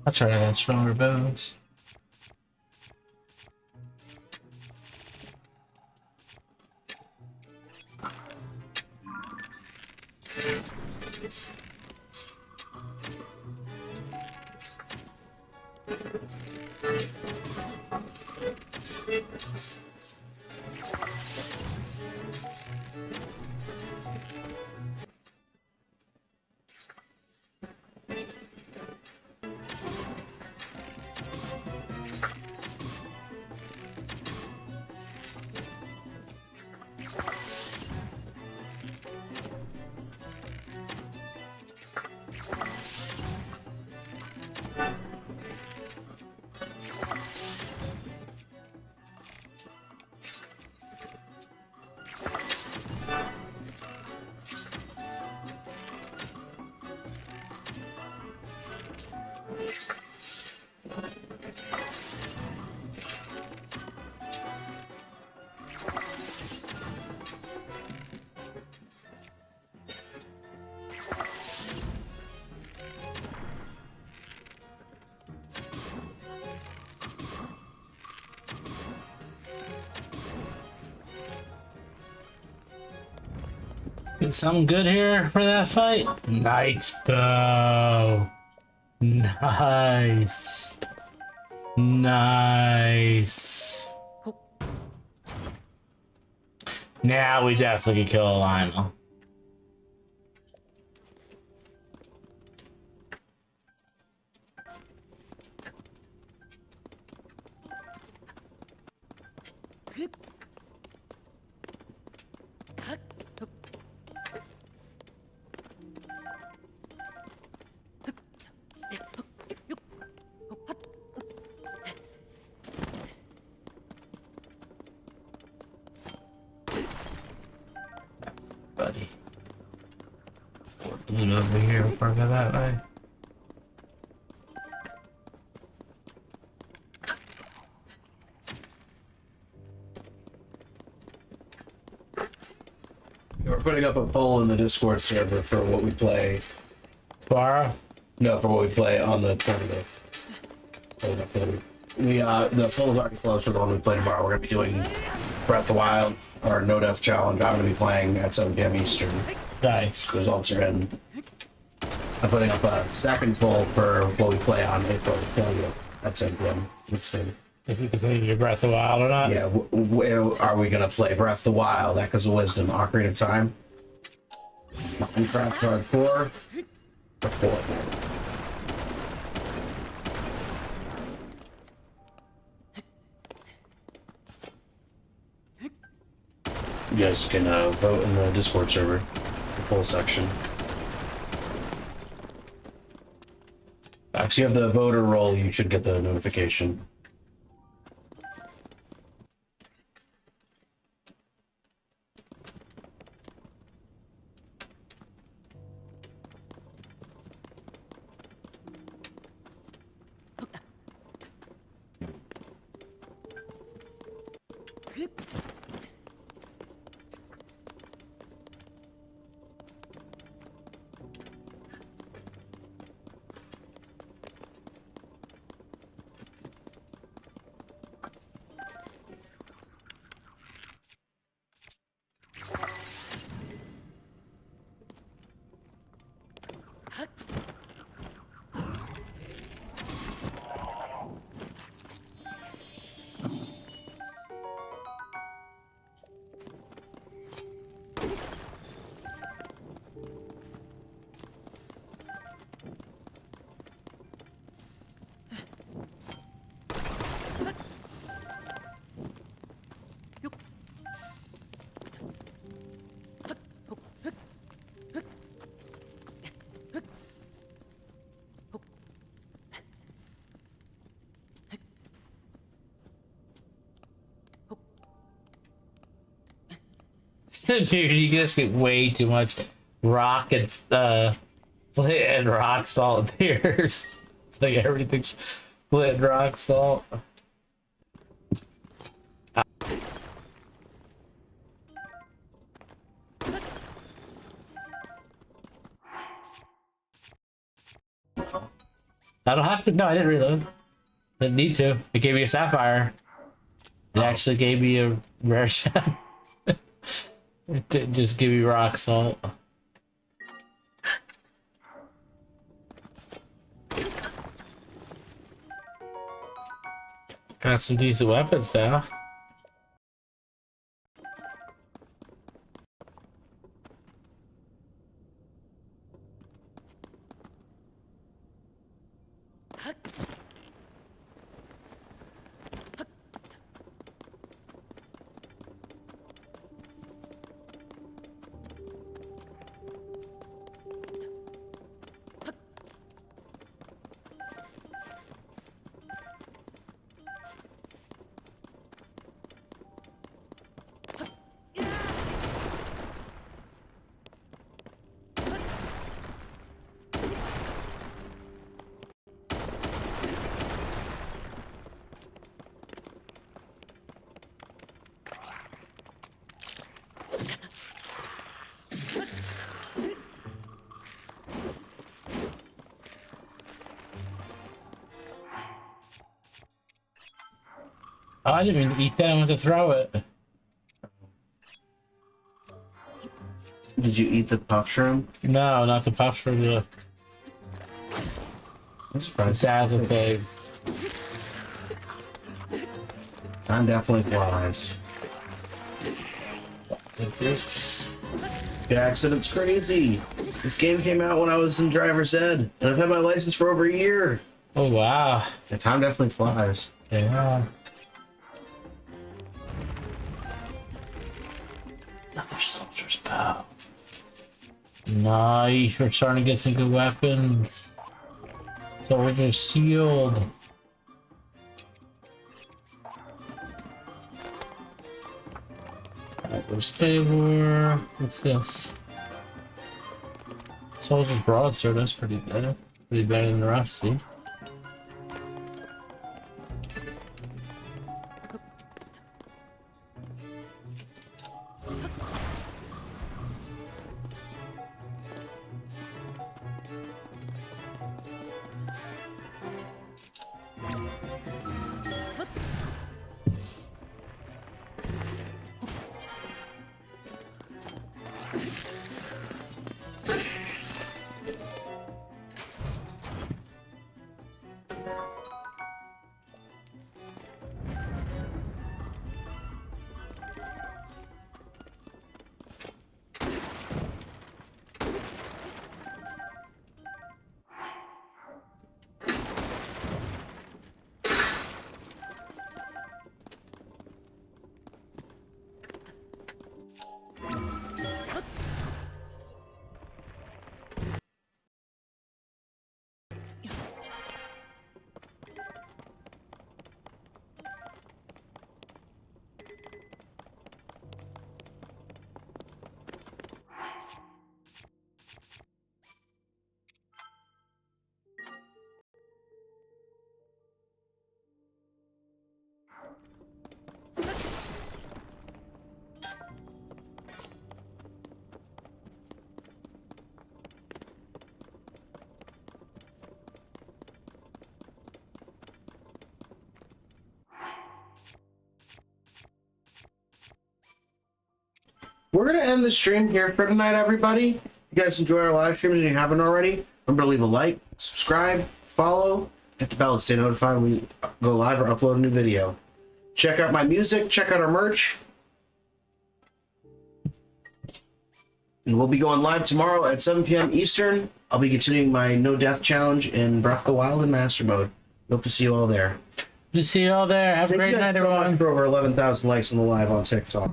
That's right, I got stronger bows. Get something good here for that fight. Knight's bow. Nice. Nice. Now we definitely can kill a Lionel. Buddy. Loot over here before I go that way. We're putting up a poll in the Discord server for what we play. Tomorrow? No, for what we play on the 20th. The poll is already closed for the one we play tomorrow. We're gonna be doing Breath of the Wild or No Death Challenge. I'm going to be playing at 7 p.m. Eastern. Nice. The results are in. I'm putting up a second poll for what we play on April 20th at 7 p.m. Eastern. If you continue your Breath of the Wild or not? Yeah, are we going to play Breath of the Wild, Echoes of Wisdom, Ocarina of Time, Minecraft Hardcore, or Fortnite? You guys can vote in the Discord server, the poll section. If you have the voter roll, you should get the notification. Dude, you just get way too much rock and flint and rock salt here. It's like everything's flint and rock salt. I don't have to. No, I didn't reload. Didn't need to. It gave me a sapphire. It actually gave me a rare gem. It didn't just give me rock salt. Got some decent weapons now. Oh, I didn't even eat that. I went to throw it. Did you eat the puff shroom? No, not the puff for the dazzle cave. Time definitely flies. Good accident's crazy. This game came out when I was in driver's ed, and I've had my license for over a year. Oh wow. The time definitely flies. Yeah. Another soldier's bow. Nice. We're starting to get some good weapons. Soldier sealed. There's Tabor. What's this? Soldier's broadsword. That's pretty good. Pretty better than the rusty. we're gonna end the stream here for tonight, everybody. If you guys enjoy our live streams and you haven't already, remember to leave a like, subscribe, follow, hit the bell to stay notified when we go live or upload a new video. Check out my music, check out our merch. And we'll be going live tomorrow at 7 p.m. Eastern. I'll be continuing my no death challenge in Breath of the Wild in Master Mode. Hope to see you all there. To see you all there. Have a great night, Thank you guys so much everyone. for over 11,000 likes on the live on TikTok.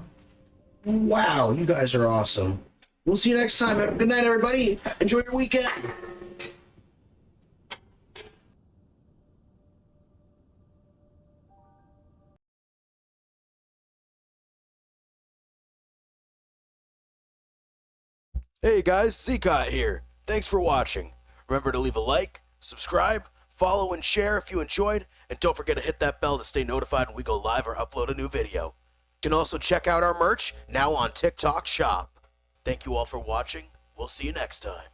Wow, you guys are awesome. We'll see you next time. Good night, everybody. Enjoy your weekend. Hey guys, Zekai here. Thanks for watching. Remember to leave a like, subscribe, follow, and share if you enjoyed, and don't forget to hit that bell to stay notified when we go live or upload a new video. You can also check out our merch now on TikTok Shop. Thank you all for watching. We'll see you next time.